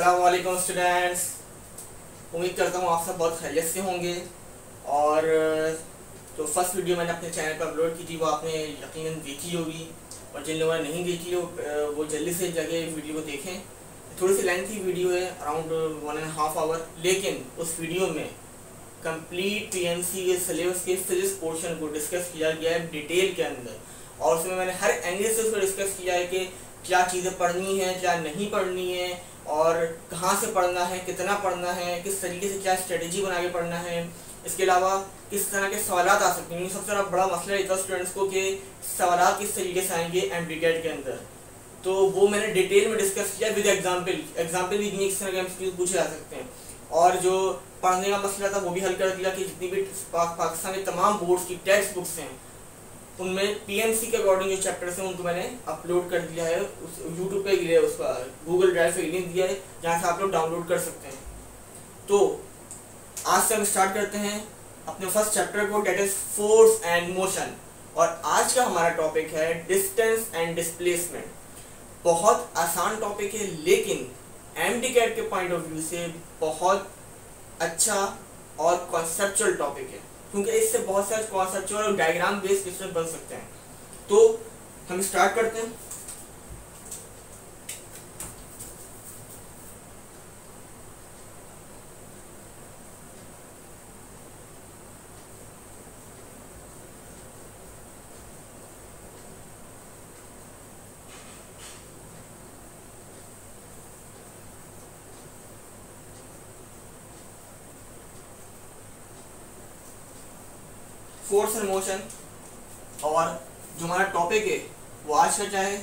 अस्सलाम वालेकुम स्टूडेंट्स। उम्मीद करता हूँ आप सब बहुत खैरियत से होंगे। और जो फर्स्ट वीडियो मैंने अपने चैनल पर अपलोड की थी वो आपने यकीनन देखी होगी, और जिन लोगों ने नहीं देखी हो वो जल्दी से जाके वीडियो को देखें। थोड़ी सी लेंथी वीडियो है, अराउंड 1.5 आवर, लेकिन उस वीडियो में कंप्लीट पीएमसी के सिलेबस के फिजिक्स पोर्शन को डिस्कस किया गया है डिटेल के अंदर, और उसमें मैंने हर एंगल से उसको डिस्कस किया है कि क्या चीज़ें पढ़नी है, क्या नहीं पढ़नी है, और कहाँ से पढ़ना है, कितना पढ़ना है, किस तरीके से क्या स्ट्रेटेजी बना के पढ़ना है। इसके अलावा किस तरह के सवालात आ सकते हैं, सबसे बड़ा मसला रहता है स्टूडेंट्स को कि सवालात किस तरीके से आएंगे एमडीकेट के अंदर। तो वो मैंने डिटेल में डिस्कस किया विद एग्जाम्पल भी दिए किस तरह के एमसीक्यू पूछे जा सकते हैं। और जो पढ़ने का मसला था वो भी हल कर दिया कि जितनी भी पाकिस्तान के तमाम बोर्ड्स की टेक्स्ट बुक्स हैं उनमें पीएमसी के अकॉर्डिंग जो चैप्टर्स हैं उनको मैंने अपलोड कर दिया है, उस यूट्यूब पे उसका गूगल ड्राइव पे लिंक दिया है जहाँ से आप लोग डाउनलोड कर सकते हैं। तो आज से हम स्टार्ट करते हैं अपने फर्स्ट चैप्टर को, that is force and motion. और आज का हमारा टॉपिक है डिस्टेंस एंड डिस्प्लेसमेंट। बहुत आसान टॉपिक है लेकिन एमडीकेट के पॉइंट ऑफ व्यू से बहुत अच्छा और कॉन्सेप्चुअल टॉपिक है, क्योंकि इससे बहुत सारे कॉन्सेप्चुअल और डायग्राम बेस्ड क्वेश्चन बन सकते हैं। तो हम स्टार्ट करते हैं। फोर्स एंड मोशन, और जो हमारा टॉपिक है वो आज का क्या है,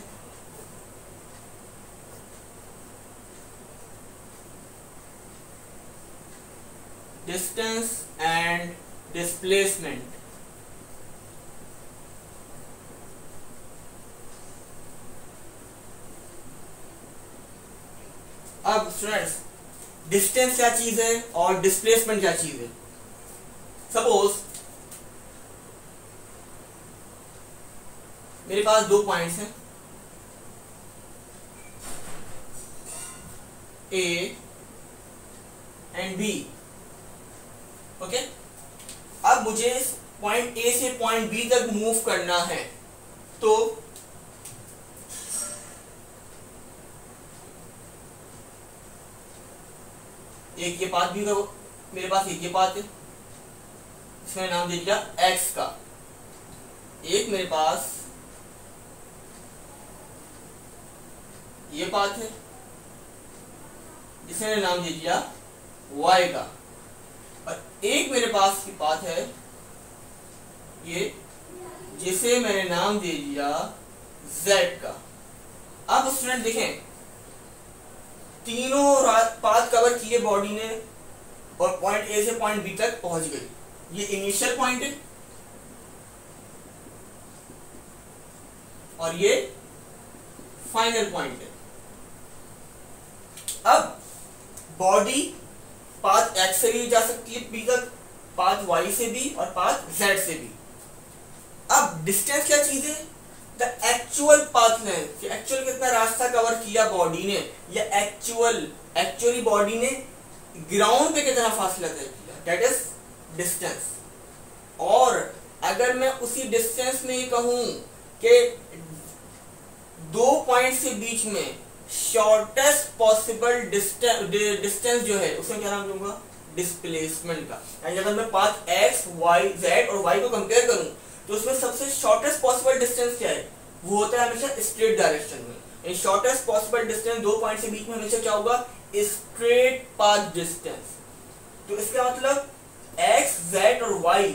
डिस्टेंस एंड डिस्प्लेसमेंट। अब स्टूडेंट्स, डिस्टेंस क्या चीज है और डिस्प्लेसमेंट क्या चीज है। सपोज मेरे पास दो पॉइंट्स हैं ए एंड बी, ओके। अब मुझे पॉइंट ए से पॉइंट बी तक मूव करना है, तो एक ये पाथ भी मेरे पास एक ये पाथ है, इसमें नाम दे दिया एक्स का। एक मेरे पास ये पाथ है जिसे मैंने नाम दे दिया y का, और एक मेरे पास की पाथ है ये जिसे मैंने नाम दे दिया z का। अब स्टूडेंट देखें, तीनों पाथ कवर किए बॉडी ने और पॉइंट ए से पॉइंट बी तक पहुंच गई। ये इनिशियल पॉइंट है और ये फाइनल पॉइंट है। अब बॉडी पाथ एक्स से भी जा सकती है बी तक, पाथ वाई से भी और पाथ जेड से भी। अब डिस्टेंस क्या चीज है, the actual path length, actual कितना रास्ता कवर किया बॉडी ने, या एक्चुअली बॉडी ने ग्राउंड पे कितना फासला तय किया, दैट इज डिस्टेंस। और अगर मैं उसी डिस्टेंस में ये कहूं कि दो पॉइंट के बीच में शॉर्टेस्ट पॉसिबल डिस्टेंस जो है उसमें क्या नाम दूंगा, डिस्प्लेसमेंट का। यानी अगर मैं पाथ एक्स वाई जेड और वाई को कंपेयर करूं तो उसमें सबसे शॉर्टेस्ट पॉसिबल डिस्टेंस क्या है, वो होता है हमेशा स्ट्रेट डायरेक्शन में। शॉर्टेस्ट पॉसिबल डिस्टेंस दो पॉइंट के बीच में हमेशा क्या होगा, स्ट्रेट पाथ डिस्टेंस। तो इसका मतलब एक्स जेड और वाई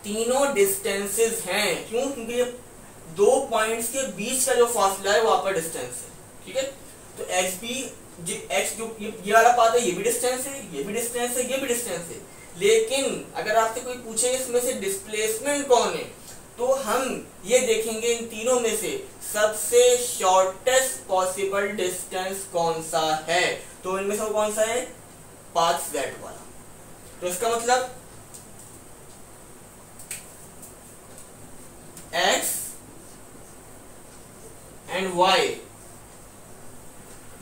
तीनों डिस्टेंसेस हैं। क्यों? क्योंकि ये दो पॉइंट्स के बीच का जो फासला है वो आपका डिस्टेंस है, ठीक है। तो एक्स जो ये वाला पाथ है ये भी डिस्टेंस है, ये भी डिस्टेंस है, ये भी डिस्टेंस है। लेकिन अगर आपसे कोई पूछे इसमें से डिस्प्लेसमेंट कौन है, तो हम ये देखेंगे इन तीनों में से सबसे शॉर्टेस्ट पॉसिबल डिस्टेंस कौन सा है। तो इनमें से कौन सा है, पाथ जेड वाला। तो इसका मतलब एक्स एंड वाई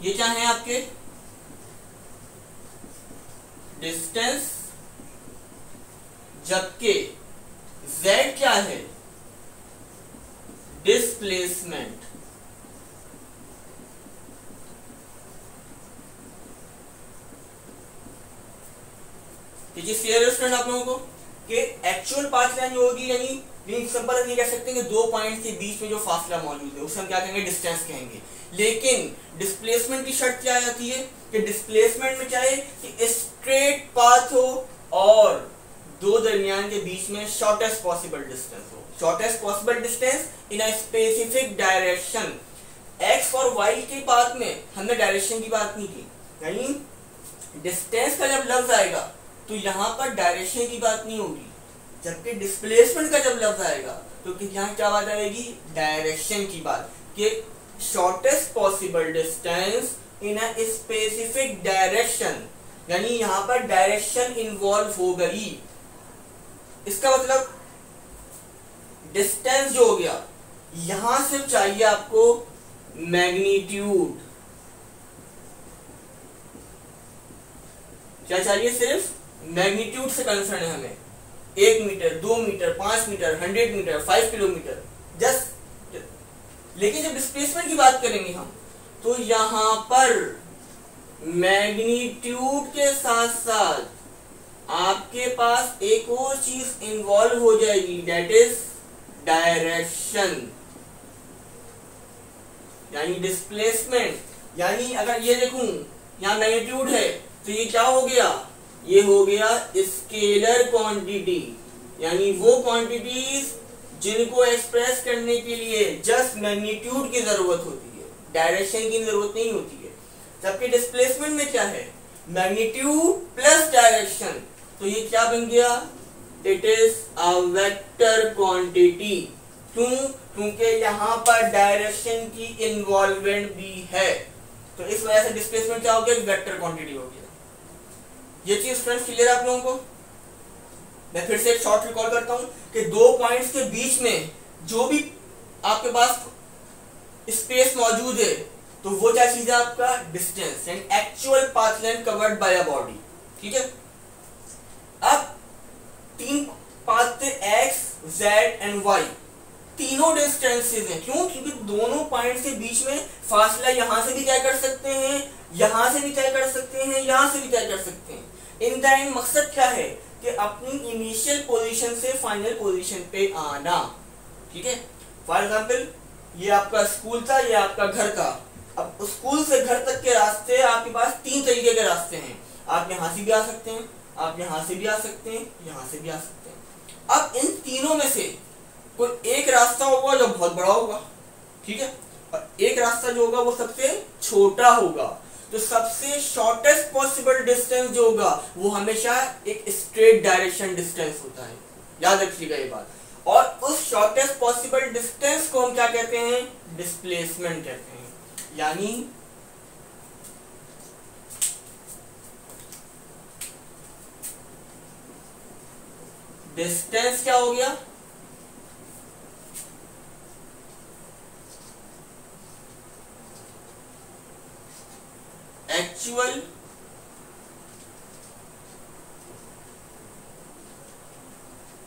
ये क्या है आपके डिस्टेंस, जबकि z क्या है, डिस्प्लेसमेंट। क्लियर है स्टूडेंट आप लोगों को कि एक्चुअल पाथ लाइन जो होगी, यानी सिंपल नहीं कह सकते कि दो पॉइंट के बीच में जो फासला मौजूद है उसे हम क्या कहेंगे, डिस्टेंस कहेंगे। लेकिन डिस्प्लेसमेंट की शर्त क्या आ जाती है कि डिस्प्लेसमेंट में चाहे कि स्ट्रेट पाथ हो और दो दरमियान के बीच में शॉर्टेस्ट पॉसिबल डिस्टेंस हो, shortest possible distance in a specific direction. X और वाई के पाथ में हमने डायरेक्शन की बात नहीं की, यानी डिस्टेंस का जब लफ्ज आएगा तो यहाँ पर डायरेक्शन की बात नहीं होगी, जबकि डिस्प्लेसमेंट का जब लफ्ज आएगा तो यहाँ क्या बात आएगी, डायरेक्शन की बात, कि shortest possible distance in a specific direction, यानी यहाँ पर डायरेक्शन इन्वॉल्व हो गई। इसका मतलब डिस्टेंस जो हो गया, यहां सिर्फ चाहिए आपको मैग्नीट्यूड, क्या चाहिए, सिर्फ मैग्नीट्यूड से कंसर्न है हमें, 1 metre, 2 metre, 5 metre, 100 metre, 5 kilometre, just. लेकिन जब डिस्प्लेसमेंट की बात करेंगे हम, तो यहां पर मैग्नीट्यूड के साथ साथ आपके पास एक और चीज इन्वॉल्व हो जाएगी, दैट इज डायरेक्शन, यानी डिस्प्लेसमेंट। यानी अगर ये देखूं यहां मैग्नीट्यूड है तो ये क्या हो गया, ये हो गया स्केलर क्वांटिटी, यानी वो क्वांटिटीज जिनको एक्सप्रेस करने के लिए जस्ट मैग्नीट्यूड की जरूरत होती है, डायरेक्शन की जरूरत नहीं होती है। जबकि डिस्प्लेसमेंट में क्या है, मैग्नीट्यूड प्लस डायरेक्शन, तो ये क्या बन गया, it is a vector quantity. क्यों, क्योंकि यहाँ पर डायरेक्शन की इन्वॉल्वमेंट भी है, तो इस वजह से डिस्प्लेसमेंट क्या हो गया, वेक्टर क्वांटिटी हो गया। ये चीज फ्रेंड्स क्लियर है आप लोगों को। मैं फिर से एक शॉर्ट रिकॉल करता हूं कि दो पॉइंट्स के बीच में जो भी आपके पास स्पेस मौजूद है तो वो क्या चीज है, आपका डिस्टेंस, यानी actual path length covered by a body. ठीक है, अब तीन पाथ थे, एक्स, जेड एंड वाई, तीनों डिस्टेंसेस हैं। क्यों, क्योंकि दोनों पॉइंट्स के बीच में फासला यहां से भी तय कर सकते हैं, यहां से भी तय कर सकते हैं, यहां से भी तय कर सकते हैं। इन द एंड मकसद क्या है कि अपनी इनिशियल पोजीशन से फाइनल पोजीशन पे आना। ठीक है, फॉर एग्जांपल ये आपका स्कूल था, ये आपका घर था। अब स्कूल से घर तक के रास्ते आपके पास 3 तरीके के रास्ते हैं, आप यहां से भी आ सकते हैं, आप यहां से भी आ सकते हैं, यहां से भी आ सकते हैं। अब इन तीनों में से कोई एक रास्ता होगा जो बहुत बड़ा होगा, ठीक है, और एक रास्ता जो होगा वो सबसे छोटा होगा। तो सबसे शॉर्टेस्ट पॉसिबल डिस्टेंस जो होगा वो हमेशा एक स्ट्रेट डायरेक्शन डिस्टेंस होता है, याद रखिएगा ये बात। और उस शॉर्टेस्ट पॉसिबल डिस्टेंस को हम क्या कहते हैं, डिस्प्लेसमेंट कहते हैं। यानी डिस्टेंस क्या हो गया, actual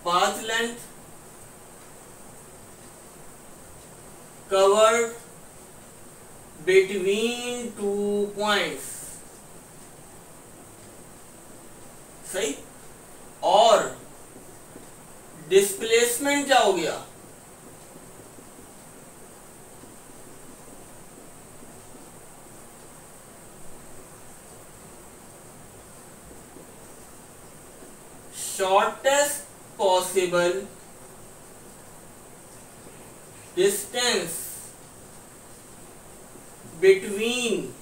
path length covered between 2 points, सही। और डिस्प्लेसमेंट क्या हो गया, shortest possible distance between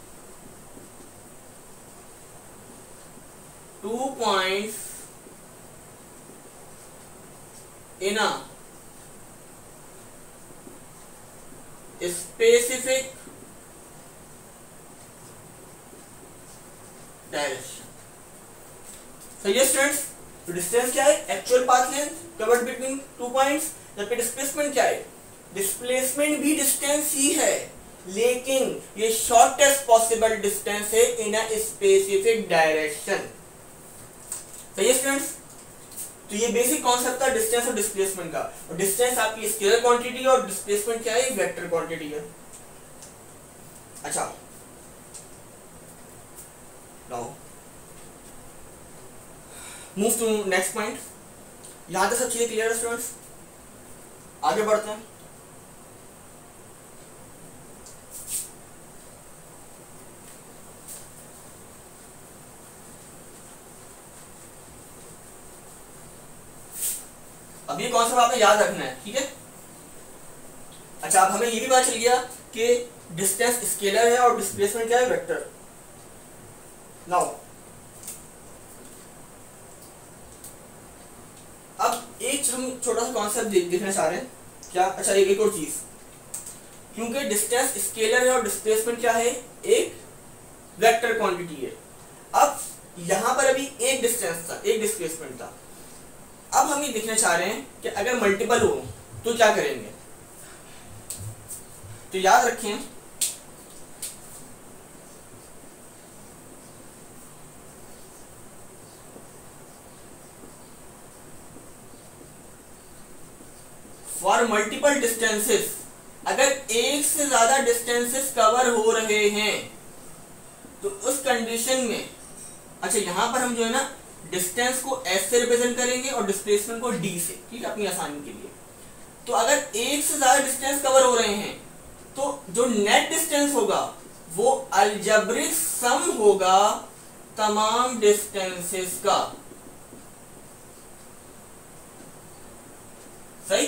2 points in a specific direction। सही है स्टूडेंट्स, तो डिस्टेंस क्या है, actual path length covered between 2 points. जबकि डिस्प्लेसमेंट क्या है, डिस्प्लेसमेंट भी डिस्टेंस ही है, लेकिन ये शॉर्टेस्ट पॉसिबल डिस्टेंस है इन अ स्पेसिफिक डायरेक्शन। सही है स्टूडेंट्स। तो ये बेसिक कॉन्सेप्ट था डिस्टेंस और डिस्प्लेसमेंट का। और डिस्टेंस आपकी स्केलर क्वांटिटी है और डिस्प्लेसमेंट क्या है, वेक्टर क्वांटिटी है। अच्छा, now move to next point. यहां तक सब चीजें क्लियर है स्टूडेंट्स, आगे बढ़ते हैं। अब ये कॉन्सेप्ट आपने याद रखना है, ठीक है। अच्छा, अब हमें ये भी पता चल गया कि डिस्टेंस स्केलर है और डिस्प्लेसमेंट क्या है, वेक्टर। नाउ अब एक हम छोटा सा कॉन्सेप्ट देखना चाह रहे हैं क्या। अच्छा, एक और चीज, क्योंकि डिस्टेंस स्केलर है और डिस्प्लेसमेंट क्या है, एक वेक्टर क्वांटिटी है। अब यहां पर अभी एक डिस्टेंस था, एक डिस्प्लेसमेंट था। अब हम ये देखना चाह रहे हैं कि अगर मल्टीपल हो तो क्या करेंगे। तो याद रखें, फॉर मल्टीपल डिस्टेंसेस, अगर एक से ज्यादा डिस्टेंसेस कवर हो रहे हैं तो उस कंडीशन में, अच्छा यहां पर हम जो है ना डिस्टेंस को एस से रिप्रेजेंट करेंगे और डिस्प्लेसमेंट को डी से, ठीक है, अपनी आसानी के लिए। तो अगर एक से ज्यादा डिस्टेंस कवर हो रहे हैं तो जो नेट डिस्टेंस होगा वो अलजेब्रिक सम होगा तमाम डिस्टेंसेस का। सही,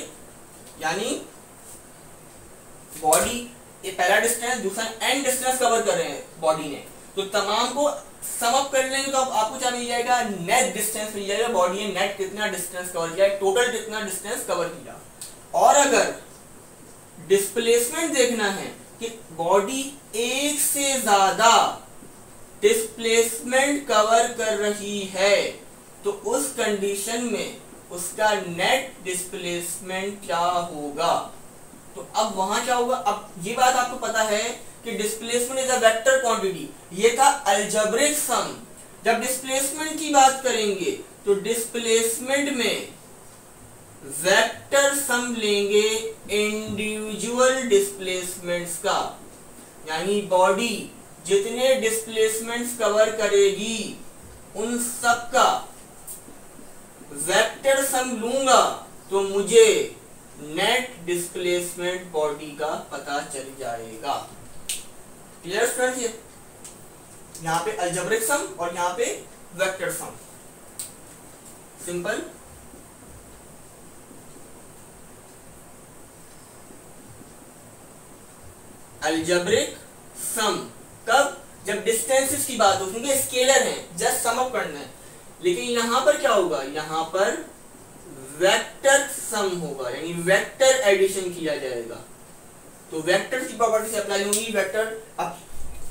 यानी बॉडी ये पहला डिस्टेंस, दूसरा एन डिस्टेंस कवर कर रहे हैं बॉडी ने, तो तमाम को सम अप कर लेंगे तो आपको क्या मिल जाएगा, नेट डिस्टेंस मिल जाएगा। बॉडी ने नेट कितना डिस्टेंस कवर किया, टोटल कितना डिस्टेंस कवर किया। और अगर डिस्प्लेसमेंट देखना है कि बॉडी एक से ज्यादा डिस्प्लेसमेंट कवर कर रही है तो उस कंडीशन में उसका नेट डिस्प्लेसमेंट क्या होगा। तो अब वहां क्या होगा, अब ये बात आपको पता है कि displacement is a vector quantity, ये था अलजेब्रिक सम। जब डिस्प्लेसमेंट की बात करेंगे तो डिस्प्लेसमेंट में वेक्टर सम लेंगे इंडिविजुअल डिस्प्लेसमेंट्स का, यानी बॉडी जितने डिस्प्लेसमेंट्स कवर करेगी उन सब का वेक्टर सम लूंगा तो मुझे नेट डिस्प्लेसमेंट बॉडी का पता चल जाएगा। क्लियर स्टूडेंट्स, ये यहां पे अलजेब्रिक सम और यहां पे वेक्टर सम, सिंपल। अलजेब्रिक सम कब, जब डिस्टेंसेस की बात हो, क्योंकि स्केलर है, जस्ट सम अप करना है। लेकिन यहां पर क्या होगा, यहां पर वेक्टर सम होगा, यानी वेक्टर एडिशन किया जाएगा। तो वेक्टर की प्रॉपर्टी से अप्लाई होंगी वेक्टर। अब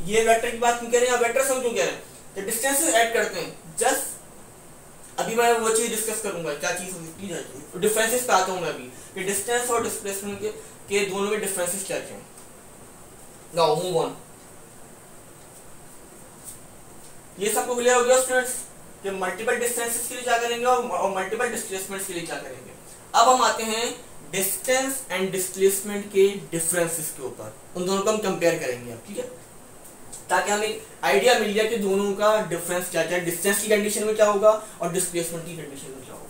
ये वेक्टर की बात क्यों कह रहे हैं, वेक्टर सम क्यों कह रहे हैं, जब डिस्टेंसेस ऐड करते हैं, जस्ट अभी मैं वो चीज डिस्कस करूंगा क्या चीज होती है, डिफरेंसेस पे आता हूं मैं अभी कि डिस्टेंस और डिस्प्लेसमेंट के दोनों में डिफरेंसेस क्या क्या हैं। Now move on. ये सबको क्लियर हो गया स्टूडेंट्स कि मल्टीपल डिस्टेंसेस के लिए क्या करेंगे और मल्टीपल डिस्प्लेसमेंट्स के लिए क्या करेंगे। अब हम आते हैं डिस्टेंस एंड डिस्प्लेसमेंट के डिफरेंसेस के ऊपर, उन दोनों को हम कंपेयर करेंगे अब, ठीक है, ताकि हमें एक आइडिया मिल जाए कि दोनों का डिफरेंस क्या क्या, डिस्टेंस की कंडीशन में क्या होगा और डिस्प्लेसमेंट की कंडीशन में क्या होगा।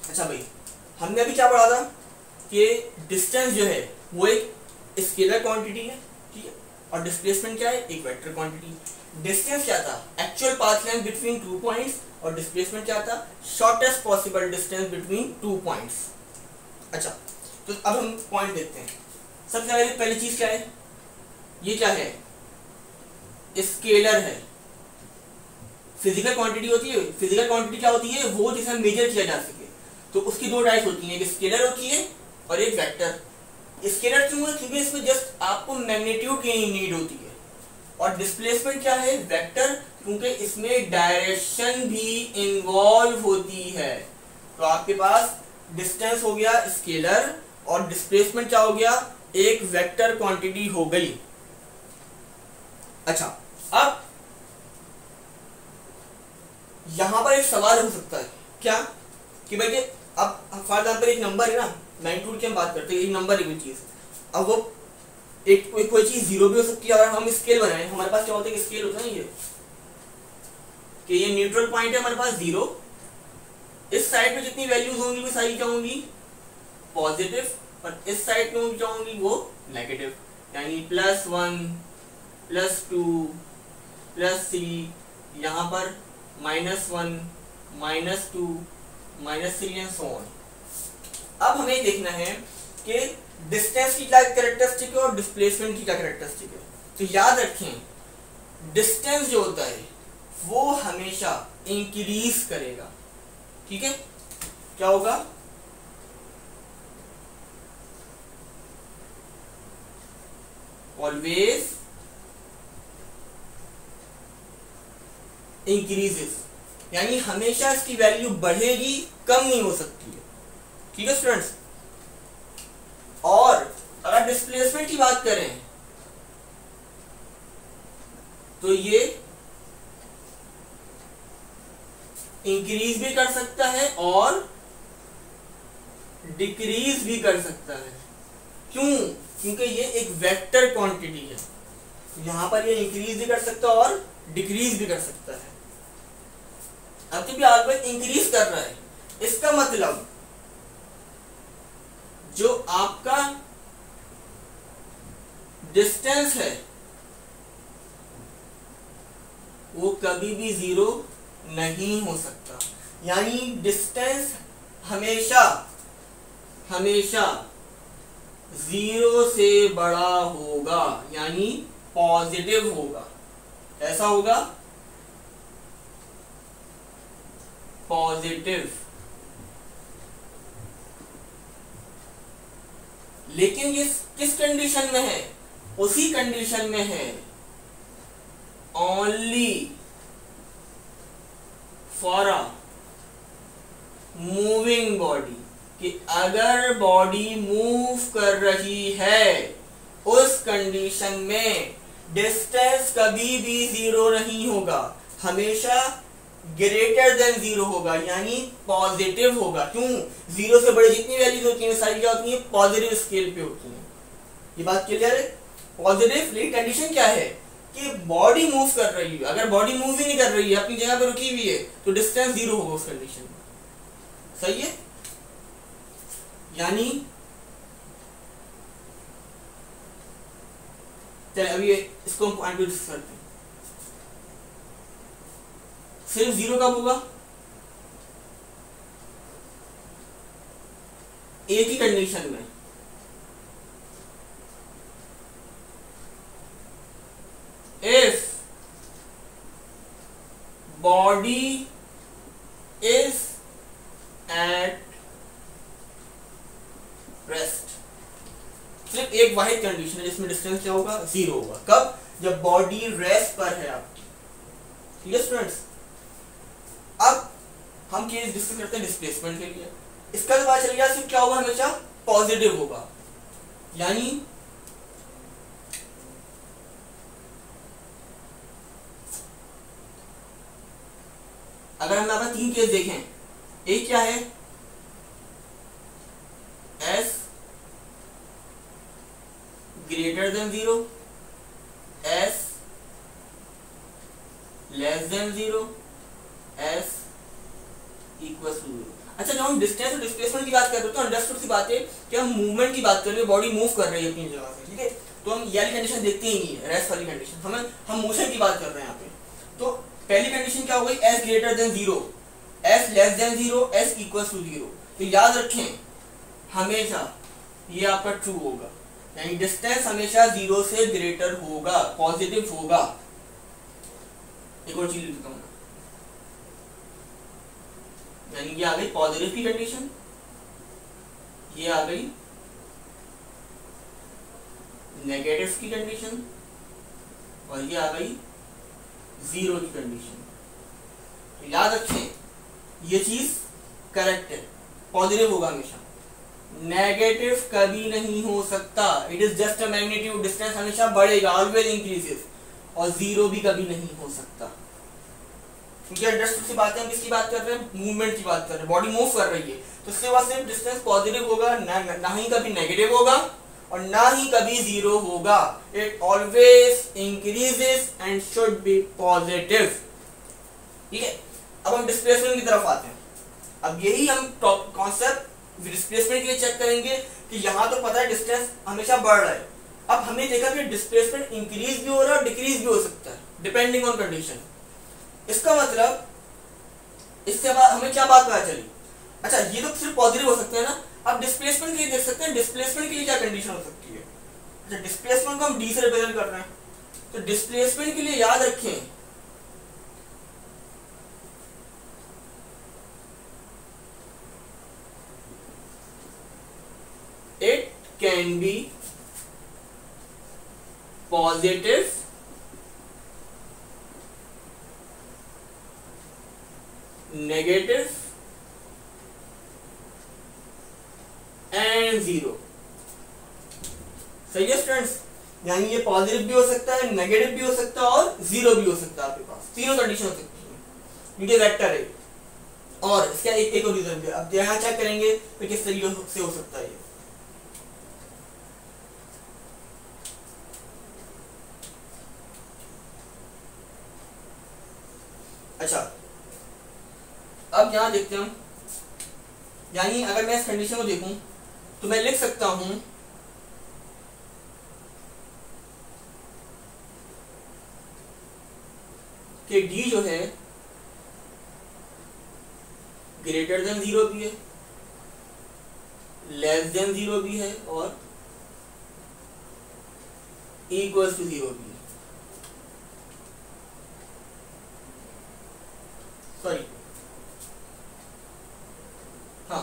अच्छा भाई, हमने अभी क्या पढ़ा था कि डिस्टेंस जो है वो एक स्केलर क्वांटिटी है, ठीक है, और डिस्प्लेसमेंट क्या है, एक वेक्टर क्वांटिटी। डिस्टेंस क्या था, actual path length between 2 points, और डिस्प्लेसमेंट क्या था, shortest possible distance between 2 points. अच्छा, तो अब हम पॉइंट देखते हैं। सबसे पहली चीज क्या है, ये क्या है, स्केलर है। फिजिकल क्वांटिटी होती है, फिजिकल क्वांटिटी क्या होती है, वो जिसे मेजर किया जा सके। तो उसकी दो टाइप होती है, एक स्केलर होती है और एक वेक्टर। स्केलर क्यों है, क्योंकि इसमें जस्ट आपको मैग्नीट्यूड की नीड होती है। और डिस्प्लेसमेंट क्या है, वेक्टर, क्योंकि इसमें डायरेक्शन भी इन्वॉल्व होती है। तो आपके पास डिस्टेंस हो गया स्केलर और डिस्प्लेसमेंट क्या हो गया, एक वेक्टर क्वांटिटी हो गई। अच्छा, अब यहां पर एक सवाल हो सकता है क्या कि भाई अब फॉर एग्जाम्पल एक नंबर है ना, मैग्नीट्यूड की हम बात करते हैं, एक नंबर है कोई चीज, अब वो एक कोई चीज जीरो भी हो सकती है। अगर हम स्केल बनाए, हमारे पास क्या होता है, स्केल होता है ये कि ये न्यूट्रल पॉइंट है हमारे पास जीरो, इस साइड पे जितनी वैल्यूज होंगी वो सारी क्या होंगी, पॉजिटिव, और इस साइड पे क्या होंगी, वो नेगेटिव। यानी +1 +2 +3, यहाँ पर -1 -2 -3 एंड सो ऑन। अब हमें देखना है कि डिस्टेंस की क्या कैरेक्टरिस्टिक है और डिस्प्लेसमेंट की क्या कैरेक्टरिस्टिक है। तो याद रखें, डिस्टेंस जो होता है वो हमेशा इंक्रीज करेगा, ठीक है। क्या होगा, ऑलवेज इंक्रीजेस, यानी हमेशा इसकी वैल्यू बढ़ेगी, कम नहीं हो सकती है, ठीक है स्टूडेंट्स। और अगर डिस्प्लेसमेंट की बात करें तो ये इंक्रीज भी कर सकता है और डिक्रीज भी कर सकता है। क्यों, क्योंकि ये एक वेक्टर क्वांटिटी है, यहां पर ये इंक्रीज भी कर सकता है और डिक्रीज भी कर सकता है। अब जब आगे इंक्रीज कर रहा है, इसका मतलब जो आपका डिस्टेंस है वो कभी भी जीरो नहीं हो सकता। यानी डिस्टेंस हमेशा हमेशा जीरो से बड़ा होगा, यानी पॉजिटिव होगा। ऐसा होगा पॉजिटिव। लेकिन ये किस कंडीशन में है, उसी कंडीशन में है only for a moving body, कि अगर बॉडी मूव कर रही है उस कंडीशन में डिस्टेंस कभी भी जीरो नहीं होगा, हमेशा ग्रेटर देन जीरो होगा, यानी पॉजिटिव होगा। क्यों, जीरो से बड़े जितनी वैल्यूज होती हैं सारी क्या होती हैं, पॉजिटिव स्केल पे होती हैं। ये बात क्लियर है, पॉजिटिव। लेकिन कंडीशन क्या है कि बॉडी मूव कर रही है, अगर बॉडी मूव ही नहीं कर रही है, अपनी जगह पर रुकी हुई है, तो डिस्टेंस जीरो होगा उस कंडीशन में। सही है, यानी चलिए अभी इसको हम पॉइंट डिस्कस करते हैं। सिर्फ जीरो कब होगा, एक ही कंडीशन में, if body is at rest. सिर्फ एक वाहिद कंडीशन है जिसमें डिस्टेंस क्या होगा, जीरो होगा। कब, जब बॉडी रेस्ट पर है आपकी। ठीक है स्टूडेंट्स, अब हम केस डिस्कस करते हैं डिस्प्लेसमेंट के लिए। इसका तो पता चल गया सिर्फ क्या होगा, हमेशा पॉजिटिव होगा। यानी अगर हम यहाँ पर तीन केस देखें, एक क्या है, s greater than zero, s less than zero, s equal to zero. अच्छा, जब हम डिस्टेंस और डिस्प्लेसमेंट की बात कर रहे हो तो अंडरस्टूड सी बात है कि हम मूवमेंट की बात कर रहे हैं, बॉडी मूव कर रही है अपनी जगह से। ठीक है, तो हम ये वाली कंडीशन देखते ही नहीं है, रेस्ट वाली कंडीशन। हम मोशन की बात कर रहे हैं यहाँ पे। तो पहली कंडीशन क्या हो गई, s greater than zero, s less than zero, s equal to zero. तो याद रखें हमेशा ये आपका ट्रू होगा। यानी डिस्टेंस हमेशा 0 से ग्रेटर होगा, पॉजिटिव होगा। एक और चीज लिखता हूं, यानी ये आ गई पॉजिटिव की कंडीशन, ये आ गई नेगेटिव की कंडीशन, और ये आ गई 0 की कंडीशन। तो याद रखें ये चीज करेक्ट है, पॉजिटिव होगा हमेशा, नेगेटिव कभी नहीं हो सकता। It is just a magnitude, distance हमेशा बढ़ेगा, ऑलवेज इंक्रीजेस, और 0 भी कभी नहीं हो सकता। क्योंकि अंडरस्टूड सी बात है, हम किसकी बात कर रहे हैं, मूवमेंट की बात कर रहे हैं, बॉडी मूव कर रही है, तो इसके बाद सिर्फ डिस्टेंस पॉजिटिव होगा, ना ही कभी नेगेटिव होगा और ना ही कभी 0 होगा। It always increases and should be positive. ठीक है, अब हम डिस्प्लेसमेंट की तरफ आते हैं। अब यही हम कॉन्सेप्ट डिस्प्लेसमेंट के लिए चेक करेंगे कि यहाँ तो पता है डिस्टेंस हमेशा बढ़ रहा है। अब हमने देखा कि डिस्प्लेसमेंट इंक्रीज भी हो रहा है और डिक्रीज भी हो सकता है डिपेंडिंग ऑन कंडीशन। इसका मतलब इससे हमें क्या बात पता चली, अच्छा ये तो सिर्फ पॉजिटिव हो सकता है ना। अब डिस्प्लेसमेंट के लिए देख सकते हैं, डिस्प्लेसमेंट के लिए क्या कंडीशन हो सकती है। अच्छा डिस्प्लेसमेंट को हम डी से रिप्रेजेंट कर रहे हैं, तो डिस्प्लेसमेंट के लिए याद रखें it can be positive negative and 0। सही है स्टूडेंट्स, यानी ये पॉजिटिव भी हो सकता है, नेगेटिव भी हो सकता है और 0 भी हो सकता है। आपके पास तीनों कंडीशन हो सकती है, ये वेक्टर है। और इसका एक और रीजन भी, अब यहाँ चेक करेंगे तो किस तरीके से हो सकता है ये। अच्छा अब यहां देखते हैं हम, यानी अगर मैं इस कंडीशन को देखूं तो मैं लिख सकता हूं कि d जो है ग्रेटर देन 0 भी है, लेस देन 0 भी है और इक्वल्स टू 0 भी है। सॉरी हाँ,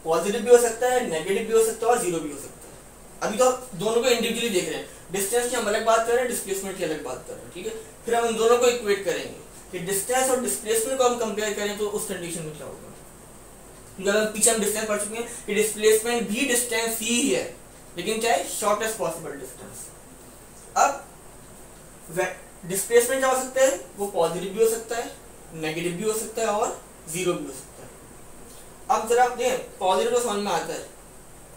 पॉजिटिव भी हो सकता है, नेगेटिव भी हो सकता है और 0 भी हो सकता है। अभी तो दोनों को इंडिविजुअली देख रहे हैं, डिस्टेंस की हम अलग बात कर रहे हैं, डिस्प्लेसमेंट की अलग बात कर रहे हैं। ठीक है, फिर हम इन दोनों को इक्वेट करेंगे कि डिस्टेंस और डिस्प्लेसमेंट को हम कंपेयर करें तो उस कंडीशन में क्या होगा। क्योंकि पीछे हम डिस्टेंस पढ़ चुके हैं कि डिस्प्लेसमेंट भी डिस्टेंस ही है, लेकिन क्या है, शॉर्टेस्ट पॉसिबल डिस्टेंस। अब डिस्प्लेसमेंट क्या हो सकता है, वो पॉजिटिव भी हो सकता है, नेगेटिव भी हो सकता है और 0 भी हो सकता है। अब जरा आप देखें, पॉजिटिव तो समझ में आता है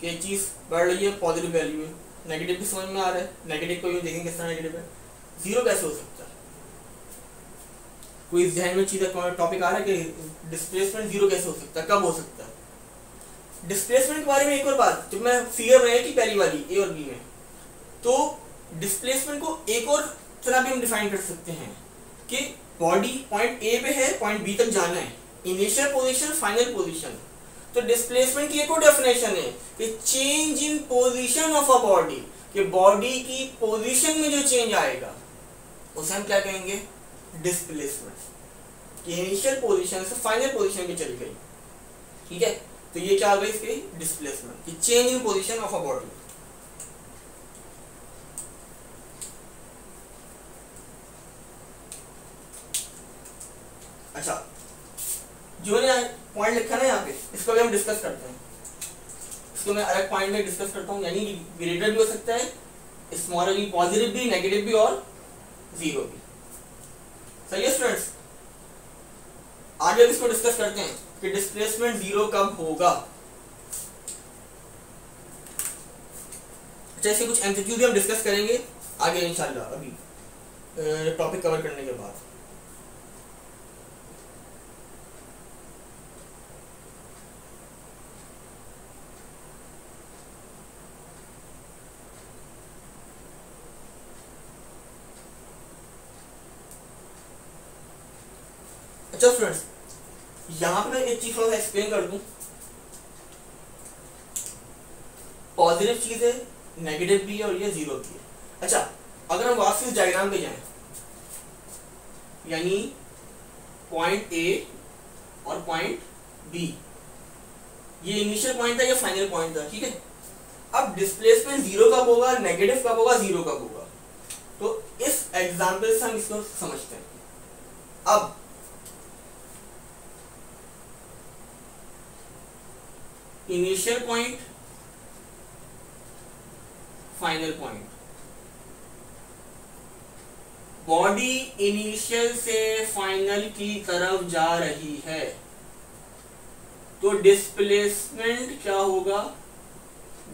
कि एक चीज बढ़ रही है, पॉजिटिव वैल्यू है, नेगेटिव भी समझ में आ रहा है, नेगेटिव को देखेंगे किस तरह नेगेटिव है, 0 कैसे हो सकता है। कोई ध्यान में चीज टॉपिक आ रहा है कि डिस्प्लेसमेंट 0 कैसे हो सकता है, कब हो सकता है। डिस्प्लेसमेंट के बारे में एक और बात, जब मैं फिगर बनाई थी पहली वाली ए और बी में, तो डिस्प्लेसमेंट को एक और तरह भी हम डिफाइन कर सकते हैं कि बॉडी पॉइंट ए पे है, पॉइंट बी तक जाना है, इनिशियल पोजीशन फाइनल पोजीशन। तो डिस्प्लेसमेंट की एक और डेफिनेशन है कि change in position of a body, कि बॉडी की पोजीशन में जो चेंज आएगा उसे हम क्या कहेंगे, डिस्प्लेसमेंट। कि इनिशियल पोजीशन से फाइनल पोजीशन में चली गई। ठीक है, तो ये क्या आ गई इसकी डिस्प्लेसमेंट, कि change in position of a body. अच्छा जो ने पॉइंट लिखा ना यहाँ पे, इसको भी हम डिस्कस करते हैं। इसको मैं अलग पॉइंट में डिस्कस करता हूँ, यानी ग्रेटर भी हो सकता है, स्मॉलर भी, पॉजिटिव भी, नेगेटिव भी और 0 भी। सही है स्टूडेंट्स, आगे इसको डिस्कस करते हैं कि डिस्प्लेसमेंट 0 कब होगा। जैसे कुछ एमसीक्यू भी हम डिस्कस करेंगे आगे इंशाल्लाह, अभी टॉपिक कवर करने के बाद। अच्छा फ्रेंड्स, यहाँ पे मैं एक चीज थोड़ा सा एक्सप्लेन कर दूं। पॉजिटिव चीज है, नेगेटिव भी है और ये जीरो भी है। अच्छा, अगर हम वापस इस डायग्राम पे जाएं, यानी पॉइंट ए और पॉइंट बी, ये इनिशियल पॉइंट था, ये फाइनल पॉइंट था, ठीक है। अब डिस्प्लेसमेंट जीरो कब होगा, नेगेटिव कब होगा, जीरो कब होगा, तो इस एग्जांपल से हम इसको समझते हैं। अब initial point, final point, body initial से फाइनल की तरफ जा रही है, तो डिस्प्लेसमेंट क्या होगा,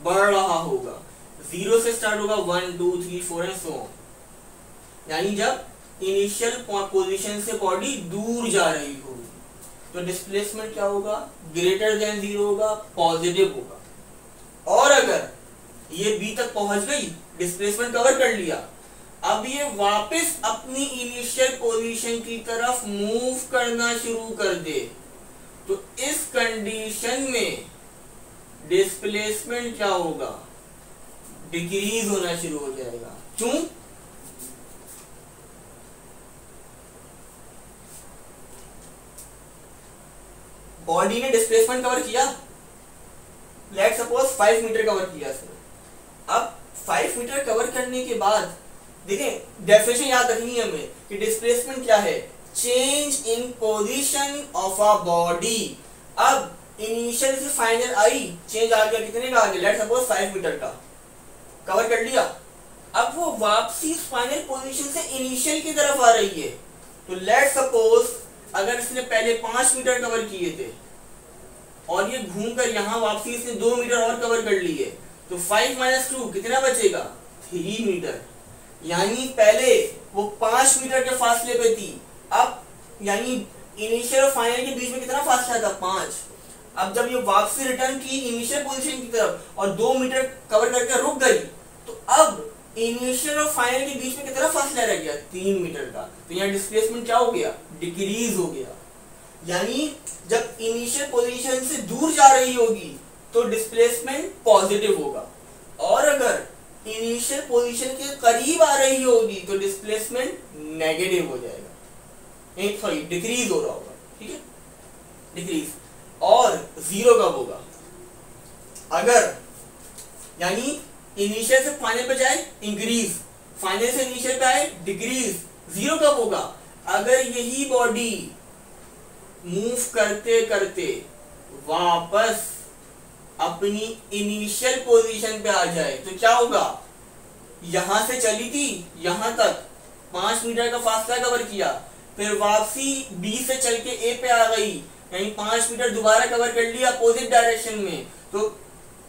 बढ़ रहा होगा। जीरो से स्टार्ट होगा, 1 2 3 4 एंड सो ऑन, यानी जब इनिशियल पोजीशन से बॉडी दूर जा रही होगी तो डिस्प्लेसमेंट क्या होगा, ग्रेटर देन जीरो होगा, पॉजिटिव होगा। और अगर ये बी तक पहुंच गई, डिस्प्लेसमेंट कवर कर लिया, अब ये वापस अपनी इनिशियल पोजीशन की तरफ मूव करना शुरू कर दे, तो इस कंडीशन में डिस्प्लेसमेंट क्या होगा, डिक्रीज होना शुरू हो जाएगा। क्यों, बॉडी ने डिस्प्लेसमेंट कवर किया, लेट सपोज 5 मीटर कवर किया इसने। अब 5 मीटर कवर करने के बाद देखें, डेफिनेशन याद रखनी है हमें कि डिस्प्लेसमेंट क्या है, change in position of a body. अब इनिशियल से फाइनल आई, चेंज आ गया, कितने का आ गया, लेट सपोज 5 मीटर का कवर कर लिया। अब वो वापसी फाइनल पोजीशन से इनिशियल की तरफ आ रही है, तो लेट सपोज अगर इसने पहले 5 मीटर कवर किए थे और ये घूमकर यहाँ वापसी इसने 2 मीटर और कवर कर लिए, तो 5 - 2 कितना बचेगा, 3 मीटर। यानी पहले वो 5 मीटर के फासले पे थी, अब यानी इनिशियल और फाइनल के बीच में कितना फासला था, 5। अब जब ये वापसी रिटर्न की इनिशियल पोजीशन की तरफ और 2 मीटर कवर करके रुक गई, तो अब इनिशियल और फाइनल के बीच में कितना फासला रह गया, 3 मीटर का। तो यहाँ डिस्प्लेसमेंट क्या हो गया, डिक्रीज हो गया। यानी जब इनिशियल पोजीशन से दूर जा रही होगी तो डिस्प्लेसमेंट पॉजिटिव होगा, और अगर इनिशियल पोजीशन के करीब आ रही होगी तो डिस्प्लेसमेंट नेगेटिव हो जाएगा, सॉरी डिक्रीज हो रहा होगा, ठीक है, डिक्रीज। और जीरो कब होगा, अगर यानी इनिशियल से फाइनल पे जाए इंक्रीज, फाइनल से इनिशियल पे आए डिक्रीज। जीरो कब होगा, अगर यही बॉडी मूव करते करते वापस अपनी इनिशियल पोजीशन पे आ जाए, तो क्या होगा, यहां से चली थी यहां तक 5 मीटर का फासला कवर किया, फिर वापसी बी से चल के ए पे आ गई, यानी 5 मीटर दोबारा कवर कर लिया अपोजिट डायरेक्शन में, तो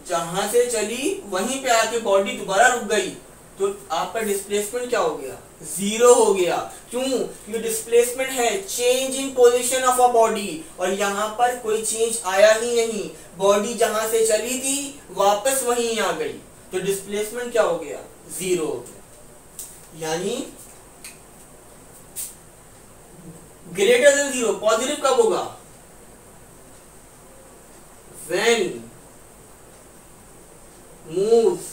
जहां से चली वहीं पे आके बॉडी दोबारा रुक गई, तो आपका डिस्प्लेसमेंट क्या हो गया, जीरो हो गया। क्यों, क्योंकि डिस्प्लेसमेंट है change in position of a body, और यहाँ पर कोई चेंज आया ही नहीं, बॉडी जहां से चली थी वापस वहीं आ गई, तो डिस्प्लेसमेंट क्या हो गया, जीरो हो गया। यानी ग्रेटर देन जीरो, पॉजिटिव कब होगा, when moves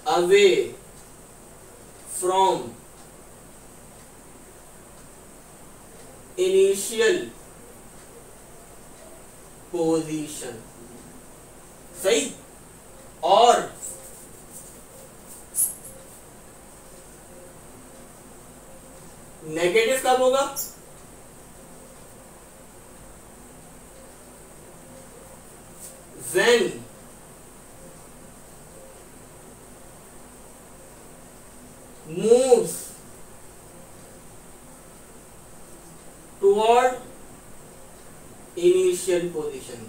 away from initial position, सही। और नेगेटिव कब होगा, when moves toward initial position,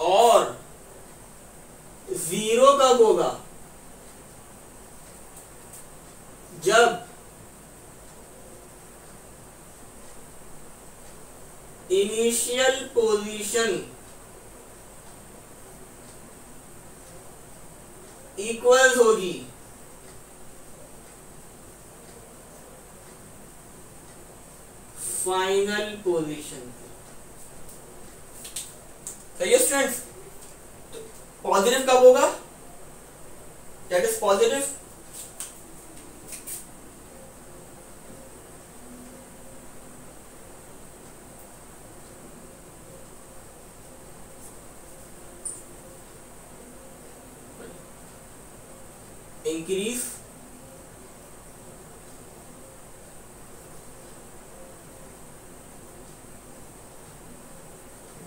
और जीरो कब होगा, जब इनिशियल पोजीशन इक्वल होगी फाइनल पोजीशन पे। सही है स्टूडेंट्स? पॉजिटिव कब होगा? That is positive increase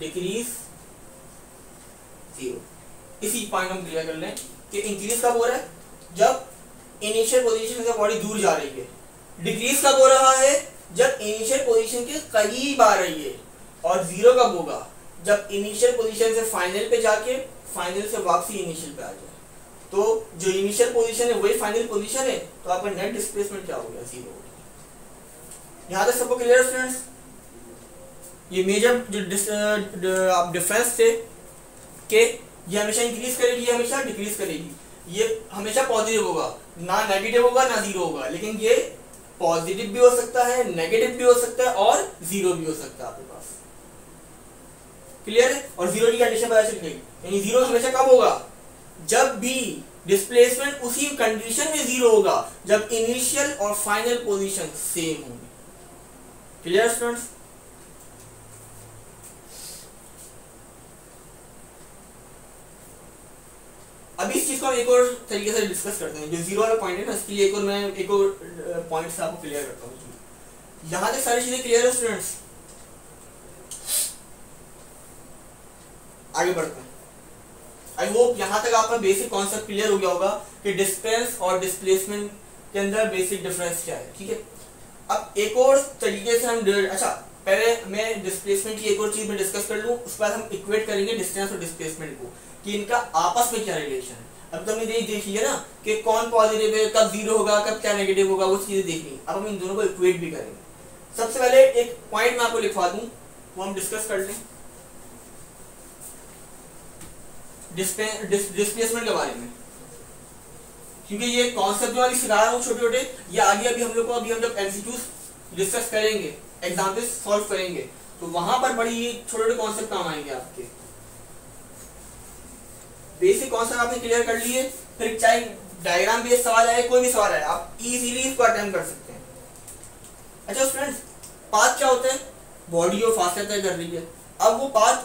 decrease zero. इसी पॉइंट हम क्लियर कर लें कि इंक्रीज कब हो रहा है? जब इनिशियल पोजीशन से बॉडी दूर जा रही है। डिक्रीज कब हो रहा है? जब इनिशियल पोजीशन के करीब आ रही है। और जीरो कब होगा? जब इनिशियल पोजीशन से फाइनल पे जाके फाइनल से वापसी इनिशियल पे आ जाए। तो जो इनिशियल पोजीशन है वही फाइनल पोजीशन है, तो आपका नेट डिस्प्लेसमेंट क्या हो गया? जीरो हो गया। यहाँ तक सबको क्लियर स्टूडेंट्स? ये मेजर जो आप डिफरेंस थे कि ये हमेशा इंक्रीज करेगी, ये हमेशा डिक्रीज करेगी। ये हमेशा पॉजिटिव होगा, ना नेगेटिव होगा ना जीरो होगा। लेकिन ये पॉजिटिव भी हो सकता है, नेगेटिव भी हो सकता है और जीरो भी हो सकता है आपके पास। क्लियर है? और जीरो की कंडीशन पता चल गई। यानी जीरो हमेशा कब होगा? जब भी डिस्प्लेसमेंट उसी कंडीशन में जीरो होगा जब इनिशियल और फाइनल पोजीशन सेम होंगी। Clear students? अभी इस चीज को एक और तरीके से डिस्कस करते हैं। जो जीरो वाला पॉइंट है ना, इसके लिए एक और पॉइंट से आपको क्लियर करता हूँ। यहां तक सारी चीजें क्लियर है स्टूडेंट्स? आगे बढ़ते हैं। आई होप यहां तक आपका बेसिक कॉन्सेप्ट क्लियर हो गया होगा कि डिस्टेंस और डिस्प्लेसमेंट के अंदर बेसिक डिफरेंस क्या है। ठीक है, अब एक और तरीके से हम पहले मैं डिस्प्लेसमेंट की एक और चीज में डिस्कस कर लूं, उसके बाद हम इक्वेट करेंगे डिस्टेंस और डिस्प्लेसमेंट को कि इनका आपस में क्या रिलेशन है। अब तो हमने देख लिया ना कि कौन पॉजिटिव है, कब जीरो होगा, कब क्या नेगेटिव होगा, वो चीजें देखनी। अब हम इन दोनों को इक्वेट भी करेंगे। सबसे पहले एक पॉइंट मैं आपको लिखवा दूं, वो हम डिस्कस कर लें डिस्प्लेसमेंट के बारे में, क्योंकि ये कॉन्सेप्ट जो अभी सिखा रहा हूँ छोटे छोटे, ये आगे अभी हम लोग को हम जब एमसीक्यूज डिस्कस करेंगे, एग्जाम्पल्स सॉल्व करेंगे, तो वहां पर बड़ी छोटे छोटे कॉन्सेप्ट काम आएंगे आपके। बेसिक कॉन्सेप्ट आपने क्लियर कर लिए, फिर चाहे डायग्राम बेस्ड सवाल आए, कोई भी सवाल आए, आप इजीली इसको अटेम्प्ट कर सकते हैं। अच्छा स्टूडेंट्स, पाथ क्या होता है? बॉडी और फासला तय कर रही है। अब वो पाथ